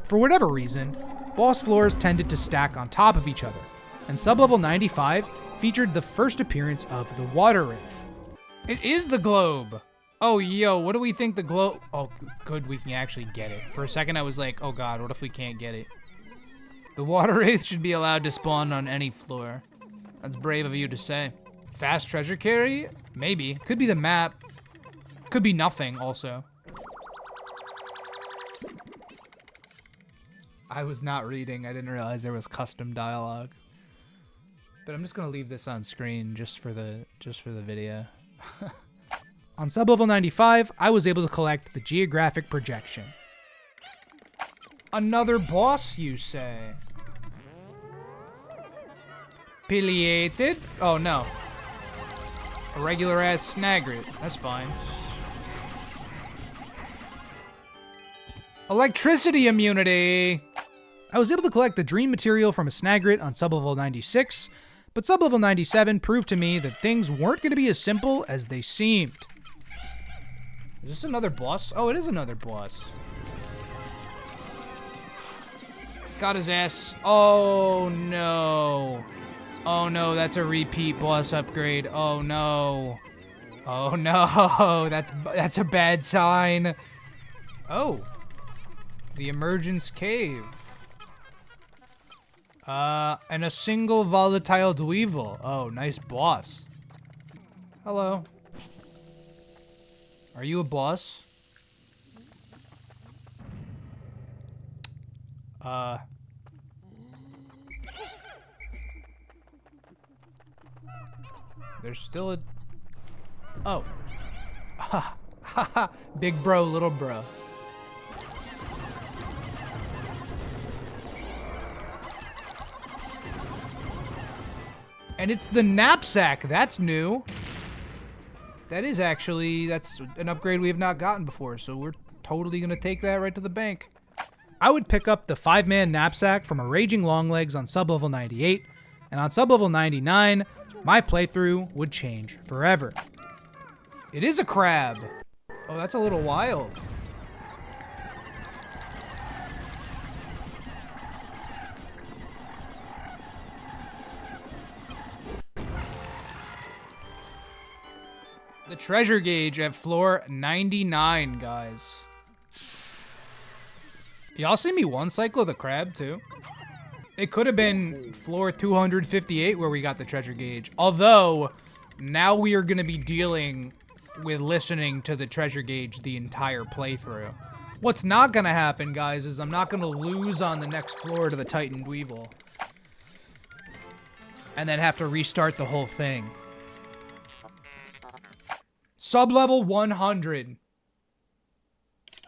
For whatever reason, boss floors tended to stack on top of each other, and sublevel 95 featured the first appearance of the Water Wraith. It is the globe! Oh, yo, what do we think the globe... Oh, good, we can actually get it. For a second, I was like, oh god, what if we can't get it? The Water Wraith should be allowed to spawn on any floor. That's brave of you to say. Fast treasure carry? Maybe. Could be the map. Could be nothing, also. I was not reading. I didn't realize there was custom dialogue. But I'm just gonna leave this on screen just for the video. On sublevel 95, I was able to collect the Geographic Projection. Another boss, you say? Pileated? Oh no. A regular ass Snagrit. That's fine. Electricity immunity! I was able to collect the Dream Material from a Snagrit on sublevel 96, but sublevel 97 proved to me that things weren't going to be as simple as they seemed. Is this another boss? Oh, it is another boss. Got his ass. Oh, no. Oh, no, that's a repeat boss upgrade. Oh, no. Oh, no. That's a bad sign. Oh. The Emergence Cave. And a single volatile Dweevil. Oh, nice boss. Hello. Are you a boss? There's still a... Oh. Ha ha ha. Big bro, little bro. And it's the knapsack. That's new. That is actually, that's an upgrade we have not gotten before, so we're totally going to take that right to the bank. I would pick up the 5-man knapsack from a Raging Longlegs on sublevel 98, and on sublevel 99, my playthrough would change forever. It is a crab. Oh, that's a little wild. The treasure gauge at floor 99, guys. Y'all see me one cycle the crab, too? It could have been floor 258 where we got the treasure gauge. Although, now we are going to be dealing with listening to the treasure gauge the entire playthrough. What's not going to happen, guys, is I'm not going to lose on the next floor to the Titan Dweevil. And then have to restart the whole thing. Sublevel 100.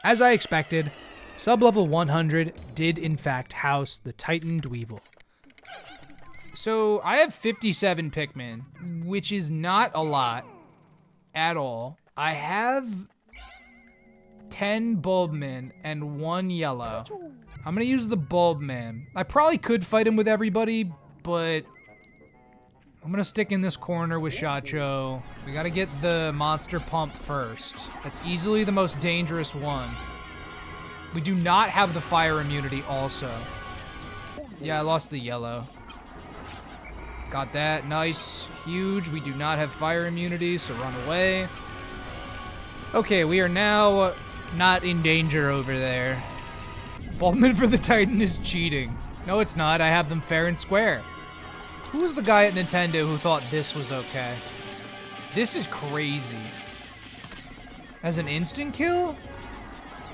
As I expected, Sublevel 100 did in fact house the Titan Dweevil. So I have 57 Pikmin, which is not a lot at all. I have 10 Bulbmin and 1 yellow. I'm gonna use the Bulbmin. I probably could fight him with everybody, but I'm gonna stick in this corner with Shacho. We gotta get the monster pump first. That's easily the most dangerous one. We do not have the fire immunity also. Yeah, I lost the yellow. Got that, nice, huge. We do not have fire immunity, so run away. Okay, we are now not in danger over there. Bulbmin for the Titan is cheating. No, it's not. I have them fair and square. Who was the guy at Nintendo who thought this was okay? This is crazy. As an instant kill?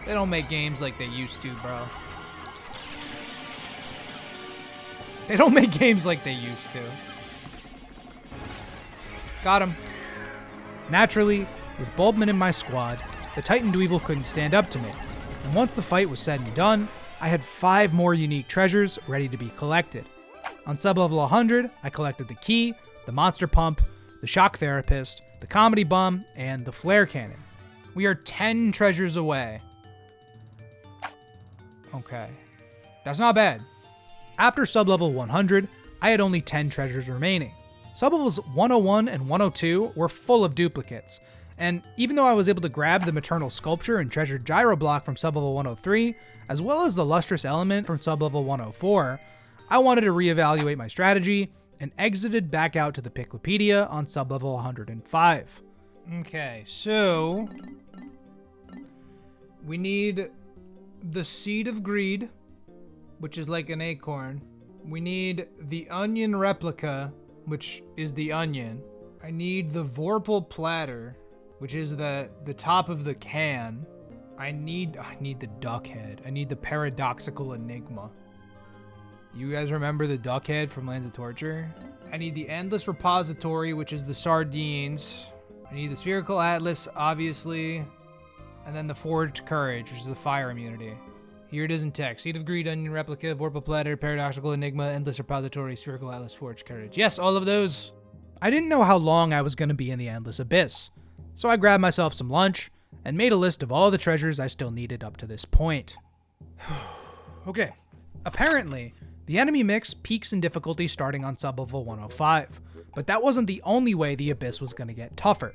They don't make games like they used to, bro. They don't make games like they used to. Got him. Naturally, with Bulbmin in my squad, the Titan Dweevil couldn't stand up to me. And once the fight was said and done, I had 5 more unique treasures ready to be collected. On sublevel 100, I collected the key, the monster pump, the shock therapist, the comedy bum, and the flare cannon. We are 10 treasures away. Okay. That's not bad. After sublevel 100, I had only 10 treasures remaining. Sublevels 101 and 102 were full of duplicates, and even though I was able to grab the maternal sculpture and treasured gyro block from sublevel 103, as well as the lustrous element from sublevel 104, I wanted to reevaluate my strategy and exited back out to the Piclopedia on sublevel 105. Okay, so we need the Seed of Greed, which is like an acorn. We need the Onion Replica, which is the onion. I need the Vorpal Platter, which is the top of the can. I need the Duck Head. I need the Paradoxical Enigma. You guys remember the Duck Head from Lands of Torture? I need the Endless Repository, which is the Sardines. I need the Spherical Atlas, obviously. And then the Forged Courage, which is the fire immunity. Here it is in text. Seed of Greed, Onion Replica, Vorpal Platter, Paradoxical Enigma, Endless Repository, Spherical Atlas, Forged Courage. Yes, all of those. I didn't know how long I was going to be in the Endless Abyss, so I grabbed myself some lunch and made a list of all the treasures I still needed up to this point. Okay. Apparently, the enemy mix peaks in difficulty starting on sublevel 105, but that wasn't the only way the Abyss was going to get tougher.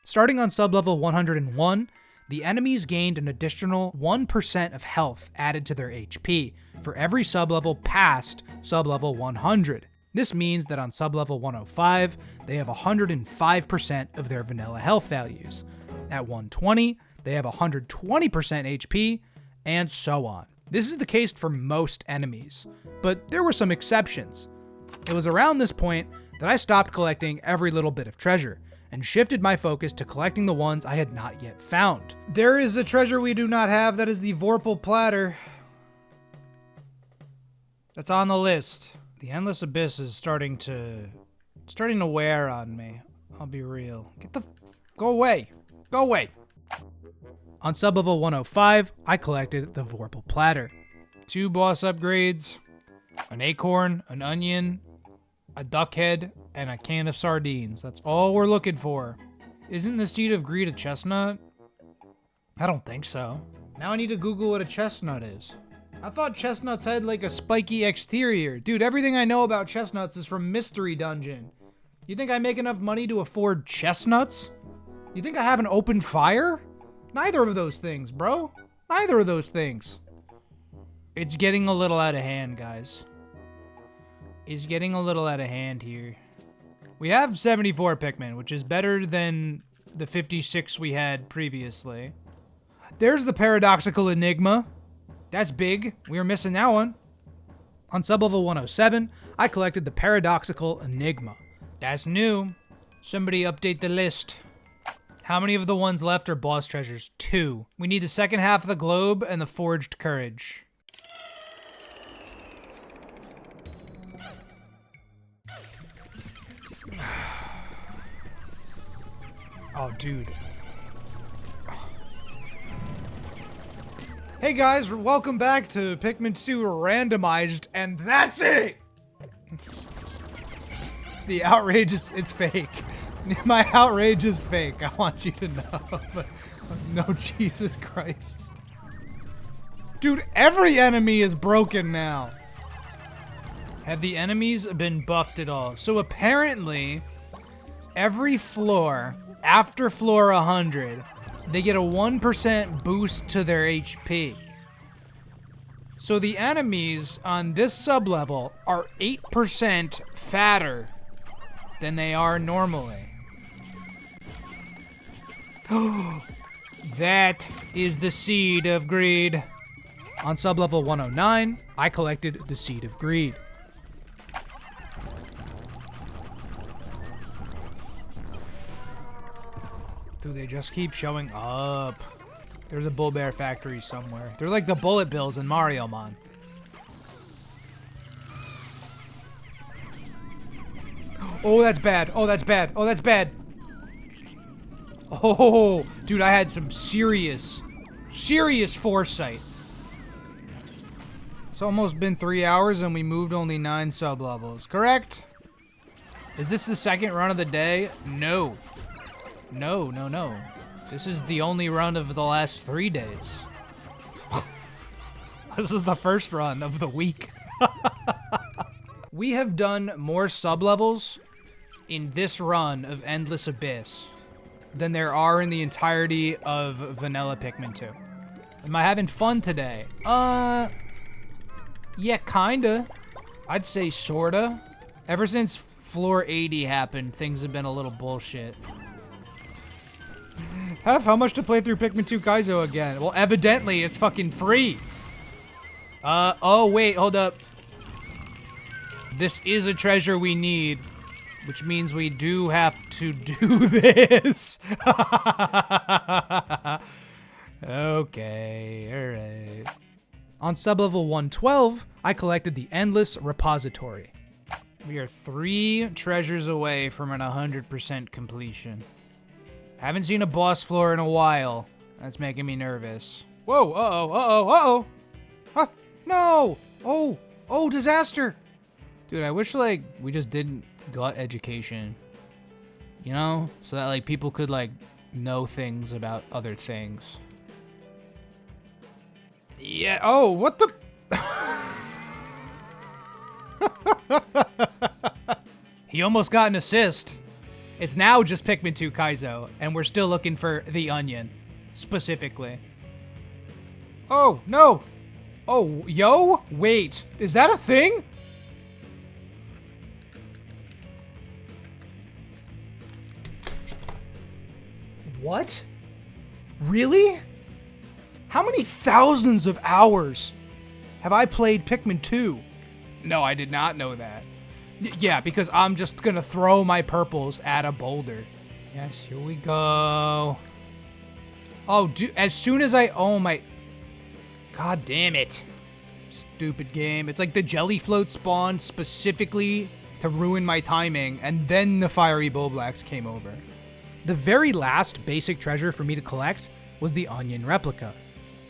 Starting on sublevel 101, the enemies gained an additional 1% of health added to their HP for every sublevel past sublevel 100. This means that on sublevel 105, they have 105% of their vanilla health values. At 120, they have 120% HP, and so on. This is the case for most enemies, but there were some exceptions. It was around this point that I stopped collecting every little bit of treasure, and shifted my focus to collecting the ones I had not yet found. There is a treasure we do not have, that is the Vorpal Platter. That's on the list. The Endless Abyss is starting to wear on me. I'll be real. Go away. Go away. On sublevel 105, I collected the Vorpal Platter. 2 boss upgrades, an acorn, an onion, a duck head, and a can of sardines. That's all we're looking for. Isn't the Seed of Greed a chestnut? I don't think so. Now I need to Google what a chestnut is. I thought chestnuts had like a spiky exterior. Dude, everything I know about chestnuts is from Mystery Dungeon. You think I make enough money to afford chestnuts? You think I have an open fire? Neither of those things, bro. Neither of those things. It's getting a little out of hand, guys. It's getting a little out of hand here. We have 74 Pikmin, which is better than the 56 we had previously. There's the Paradoxical Enigma. That's big. We were missing that one. On sublevel 107, I collected the paradoxical Enigma. That's new. Somebody update the list. How many of the ones left are boss treasures? 2. We need the second half of the globe and the forged courage. Oh, dude. Hey guys, welcome back to Pikmin 2 Randomized, and that's it! The outrage is, it's fake. My outrage is fake, I want you to know. But, no, Jesus Christ. Dude, every enemy is broken now. Have the enemies been buffed at all? So apparently, every floor, after floor 100, they get a 1% boost to their HP. So the enemies on this sublevel are 8% fatter than they are normally. That is the Seed of Greed. On sublevel 109, I collected the Seed of Greed. Dude, they just keep showing up. There's a bull bear factory somewhere. They're like the bullet bills in Mario, man. Oh, that's bad. Oh, that's bad. Oh, that's bad. Oh, dude, I had some serious foresight. It's almost been 3 hours and we moved only 9 sublevels, correct? Is this the second run of the day? No. No. This is the only run of the last 3 days. This is the first run of the week. We have done more sublevels in this run of Endless Abyss than there are in the entirety of Vanilla Pikmin 2. Am I having fun today? Yeah, kinda. I'd say sorta. Ever since floor 80 happened, things have been a little bullshit. How much to play through Pikmin 2 Kaizo again? Well, evidently, it's fucking free. Oh, wait, hold up. This is a treasure we need, which means we do have to do this. Okay, alright. On sublevel 112, I collected the Endless Repository. We are 3 treasures away from an 100% completion. Haven't seen a boss floor in a while. That's making me nervous. Whoa, uh-oh. Huh, no! Oh, disaster! Dude, I wish, like, we just didn't gut education. You know? So that, like, people could, like, know things about other things. Yeah, oh, what the... He almost got an assist. It's now just Pikmin 2 Kaizo, and we're still looking for the onion, specifically. Oh, no! Oh, yo? Wait, is that a thing? What? Really? How many thousands of hours have I played Pikmin 2? No, I did not know that. Yeah, because I'm just gonna throw my purples at a boulder. Yes, here we go. Oh, dude, as soon as oh my... God damn it. Stupid game. It's like the jelly float spawned specifically to ruin my timing, and then the fiery Bulblax came over. The very last basic treasure for me to collect was the onion replica.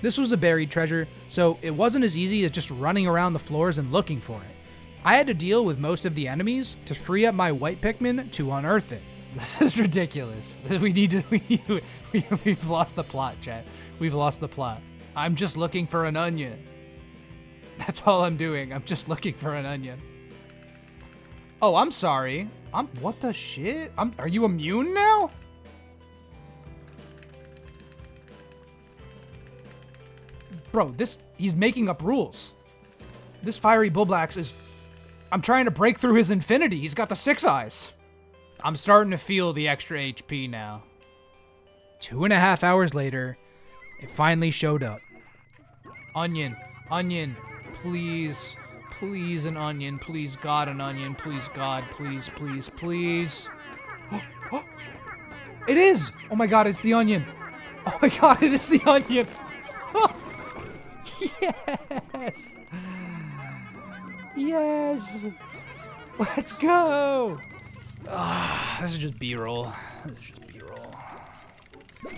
This was a buried treasure, so it wasn't as easy as just running around the floors and looking for it. I had to deal with most of the enemies to free up my white Pikmin to unearth it. This is ridiculous. We've lost the plot, chat. We've lost the plot. I'm just looking for an onion. That's all I'm doing. I'm just looking for an onion. Oh, I'm sorry. What the shit? Are you immune now? Bro, he's making up rules. This fiery Bulblax is... I'm trying to break through his infinity. He's got the 6 eyes. I'm starting to feel the extra HP now. 2.5 hours later, it finally showed up. Onion, please, Please an onion. Please God an onion. Please God. Please, please, please. It is! Oh my god, it's the onion. Oh my god, it is the onion. Yes! Yes! Let's go! This is just B-roll. This is just B-roll.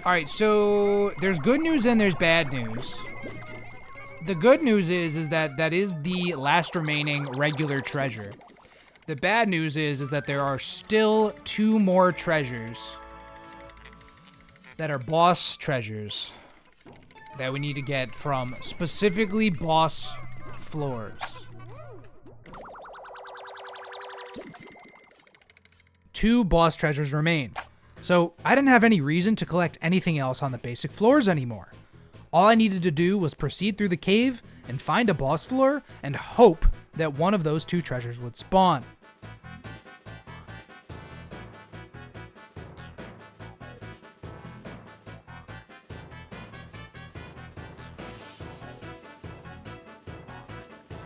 Alright, so there's good news and there's bad news. The good news is that that is the last remaining regular treasure. The bad news is that there are still 2 more treasures that are boss treasures that we need to get from specifically boss floors. 2 boss treasures remain. So I didn't have any reason to collect anything else on the basic floors anymore. All I needed to do was proceed through the cave and find a boss floor and hope that one of those 2 treasures would spawn.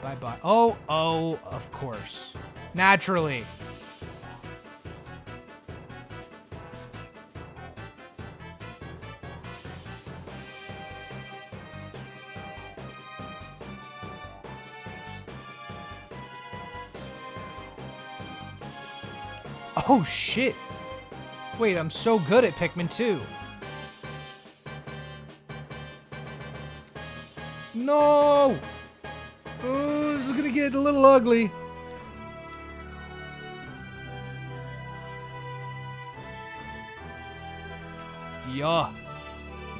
Bye-bye. Oh, of course. Naturally. Oh, shit. Wait, I'm so good at Pikmin 2. No! Oh, this is gonna get a little ugly. Yeah.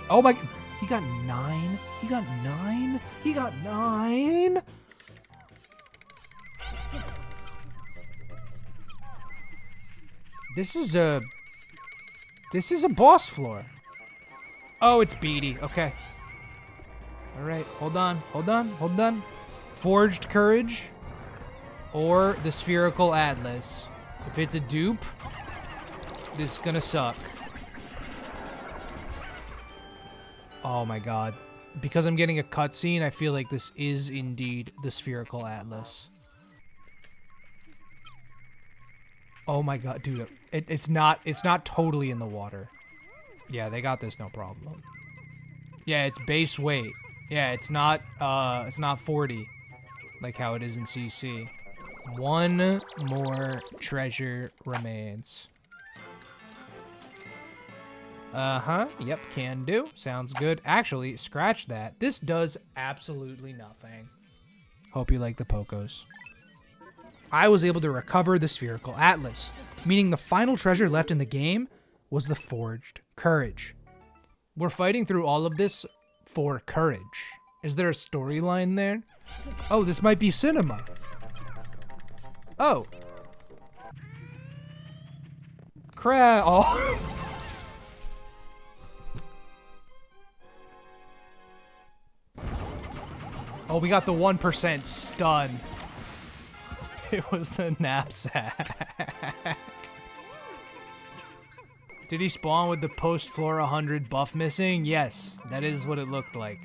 Oh my... He got 9? He got 9? He got 9? This is a boss floor. Oh, it's beady. Okay. All right, hold on. Forged Courage or the Spherical Atlas. If it's a dupe, this is gonna suck. Oh my god. Because I'm getting a cutscene, I feel like this is indeed the Spherical Atlas. Oh my god, dude. It's not totally in the water. Yeah, they got this no problem. Yeah, it's base weight. Yeah, it's not 40 like how it is in CC. 1 more treasure remains. Yep, can do. Sounds good. Actually, scratch that. This does absolutely nothing. Hope you like the Pocos. I was able to recover the Spherical Atlas, meaning the final treasure left in the game was the Forged Courage. We're fighting through all of this for courage. Is there a storyline there? Oh, this might be cinema. Oh. Oh. Oh, we got the 1% stun. It was the knapsack. Did he spawn with the post-floor 100 buff missing? Yes, that is what it looked like.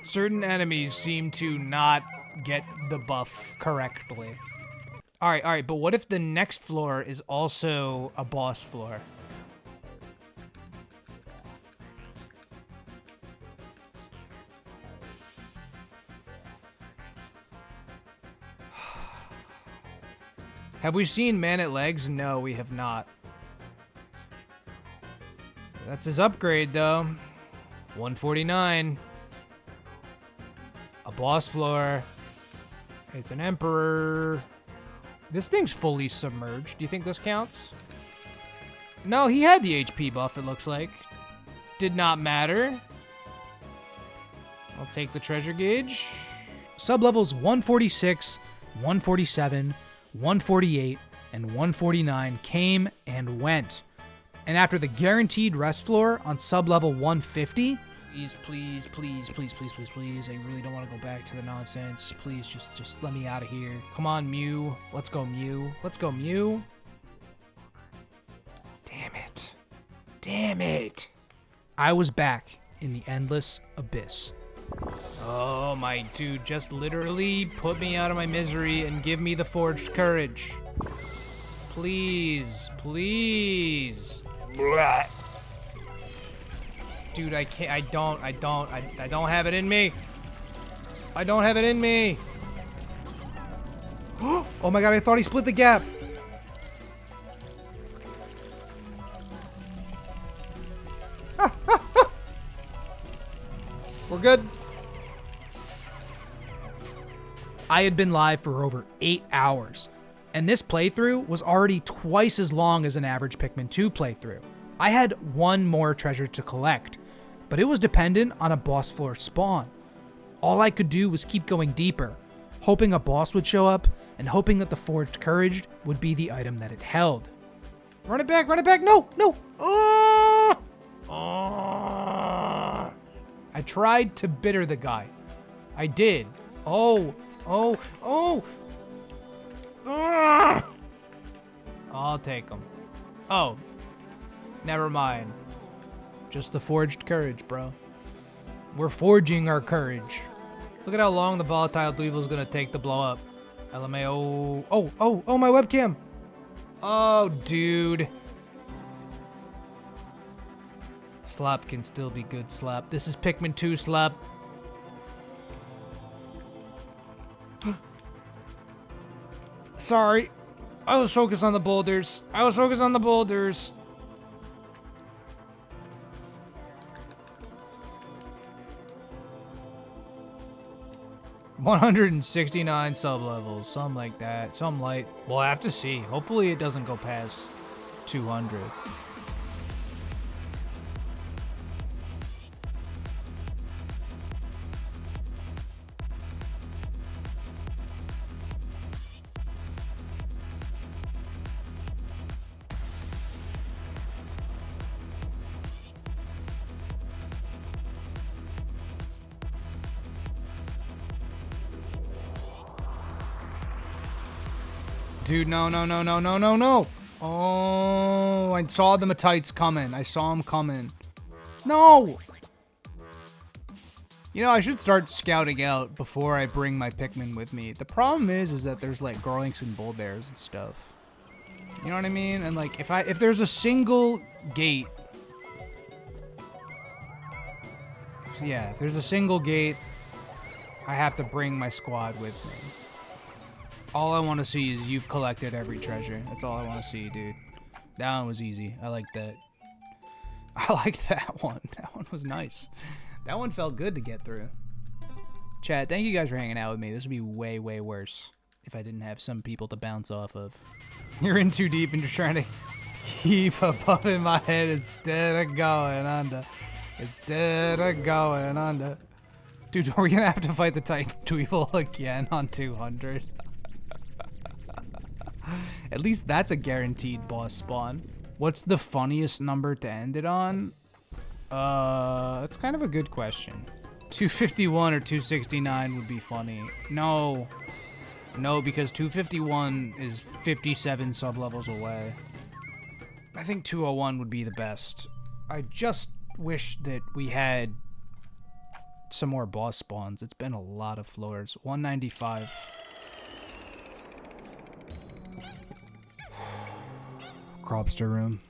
Certain enemies seem to not get the buff correctly. Alright, but what if the next floor is also a boss floor? Have we seen Man at Legs? No, we have not. That's his upgrade, though. 149. A boss floor. It's an Emperor. This thing's fully submerged. Do you think this counts? No, he had the HP buff, it looks like. Did not matter. I'll take the treasure gauge. Sublevels 146, 147, 148, and 149 came and went. And after the guaranteed rest floor on sublevel 150, please, I really don't want to go back to the nonsense. Please, just let me out of here. Come on, Mew. Let's go, Mew. Let's go, Mew. Damn it. I was back in the endless abyss. Oh, my dude, just literally put me out of my misery and give me the forged courage. Please, please. Blah. Dude, I can't, I don't have it in me. I don't have it in me. Oh my god, I thought he split the gap. We're good. I had been live for over 8 hours, and this playthrough was already twice as long as an average Pikmin 2 playthrough. I had one more treasure to collect, but it was dependent on a boss floor spawn. All I could do was keep going deeper, hoping a boss would show up, and hoping that the Forged Courage would be the item that it held. Run it back, no, no! Oh! Oh! I tried to bitter the guy. I did. Oh! Ah! I'll take him. Oh. Never mind. Just the Forged Courage, bro. We're forging our courage. Look at how long the volatile Dweevil is gonna take to blow up. LMAO. Oh, my webcam. Oh, dude. Slap can still be good, Slap. This is Pikmin 2, Slap. Sorry. I was focused on the boulders. 169 sublevels, something like that, some light. We'll have to see. Hopefully it doesn't go past 200. Dude, no. Oh, I saw the Matites coming. I saw them coming. No! You know, I should start scouting out before I bring my Pikmin with me. The problem is that there's like Garlinks and bull bears and stuff. You know what I mean? And like, if there's a single gate, if there's a single gate, I have to bring my squad with me. All I want to see is you've collected every treasure. That's all I want to see, dude. That one was easy. I like that. I liked that one. That one was nice. That one felt good to get through. Chat, thank you guys for hanging out with me. This would be way, way worse if I didn't have some people to bounce off of. You're in too deep and you're trying to keep above in my head instead of going under. Dude, are we going to have to fight the Titan Dweevil again on 200? At least that's a guaranteed boss spawn. What's the funniest number to end it on? That's kind of a good question. 251 or 269 would be funny. No, because 251 is 57 sublevels away. I think 201 would be the best. I just wish that we had some more boss spawns. It's been a lot of floors. 195. Cropster room.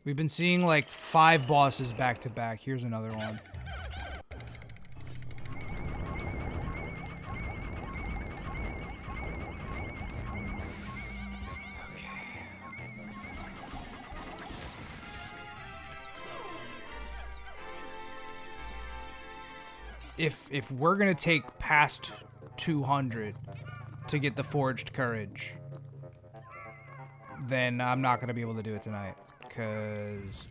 We've been seeing like 5 bosses back to back. Here's another one. If we're gonna take past 200 to get the Forged Courage, then I'm not gonna be able to do it tonight. Cause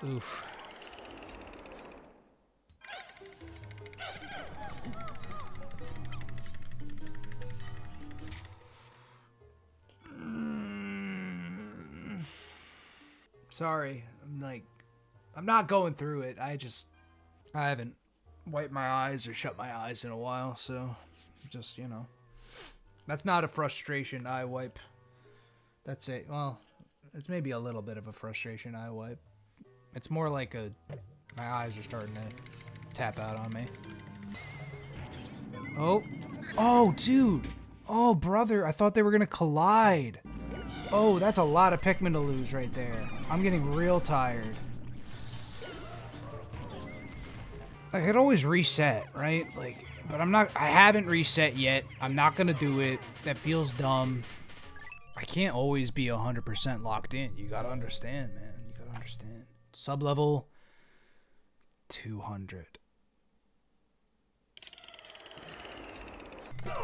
oof. Sorry, I'm like, I'm not going through it. I haven't wiped my eyes or shut my eyes in a while, so just, you know. That's not a frustration eye wipe. That's it. Well, it's maybe a little bit of a frustration eye wipe. It's more like my eyes are starting to tap out on me. Oh. Oh, dude. Oh, brother. I thought they were going to collide. Oh, that's a lot of Pikmin to lose right there. I'm getting real tired. I could always reset, right? Like, but I haven't reset yet. I'm not going to do it. That feels dumb. I can't always be 100% locked in. You got to understand, man. You got to understand. Sublevel 200.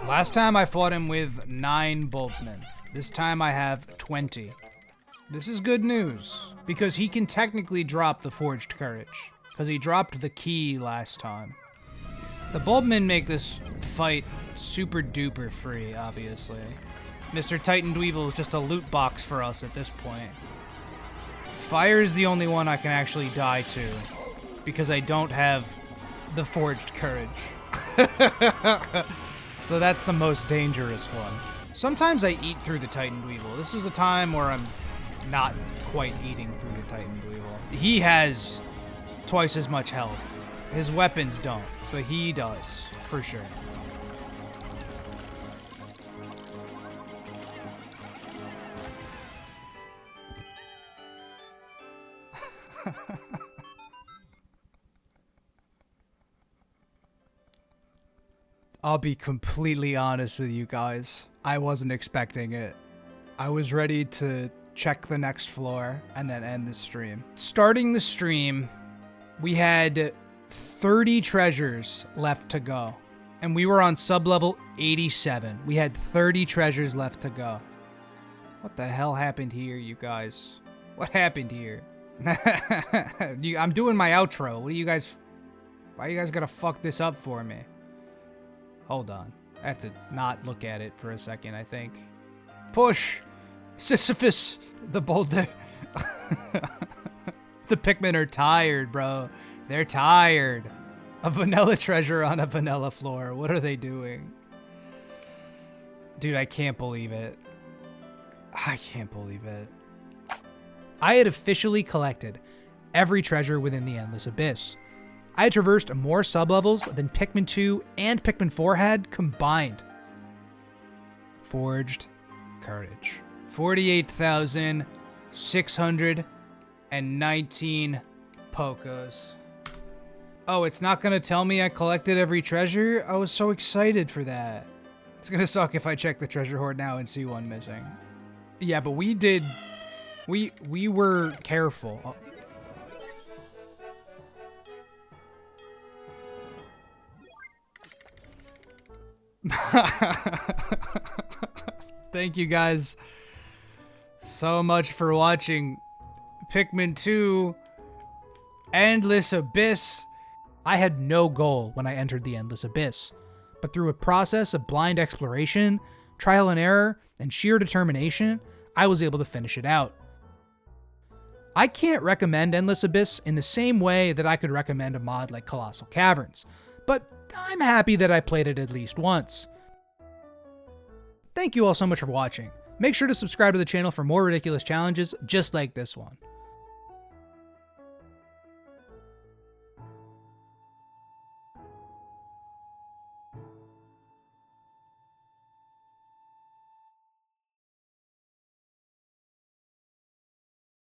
Last time I fought him with 9 Bulkmen. This time I have 20. This is good news, because he can technically drop the Forged Courage, because he dropped the key last time. The Bulkmen make this fight super duper free, obviously. Mr. Titan Dweevil is just a loot box for us at this point. Fire is the only one I can actually die to, because I don't have the Forged Courage. So that's the most dangerous one. Sometimes I eat through the Titan Dweevil. This is a time where I'm not quite eating through the Titan Dweevil. He has twice as much health. His weapons don't, but he does, for sure. I'll be completely honest with you guys. I wasn't expecting it. I was ready to check the next floor and then end the stream. Starting the stream, we had 30 treasures left to go. And we were on sublevel 87. We had 30 treasures left to go. What the hell happened here, you guys? What happened here? I'm doing my outro. What do you guys... Why you guys gotta fuck this up for me? Hold on. I have to not look at it for a second, I think. Push! Sisyphus! The boulder. The Pikmin are tired, bro. They're tired. A vanilla treasure on a vanilla floor. What are they doing? Dude, I can't believe it. I can't believe it. I had officially collected every treasure within the Endless Abyss. I had traversed more sublevels than Pikmin 2 and Pikmin 4 had combined. Forged Courage. 48,619 Pokos. Oh, it's not going to tell me I collected every treasure? I was so excited for that. It's going to suck if I check the treasure hoard now and see one missing. Yeah, but we did... We were careful. Oh. Thank you guys so much for watching Pikmin 2 Endless Abyss. I had no goal when I entered the Endless Abyss, but through a process of blind exploration, trial and error, and sheer determination, I was able to finish it out. I can't recommend Endless Abyss in the same way that I could recommend a mod like Colossal Caverns, but I'm happy that I played it at least once. Thank you all so much for watching. Make sure to subscribe to the channel for more ridiculous challenges just like this one.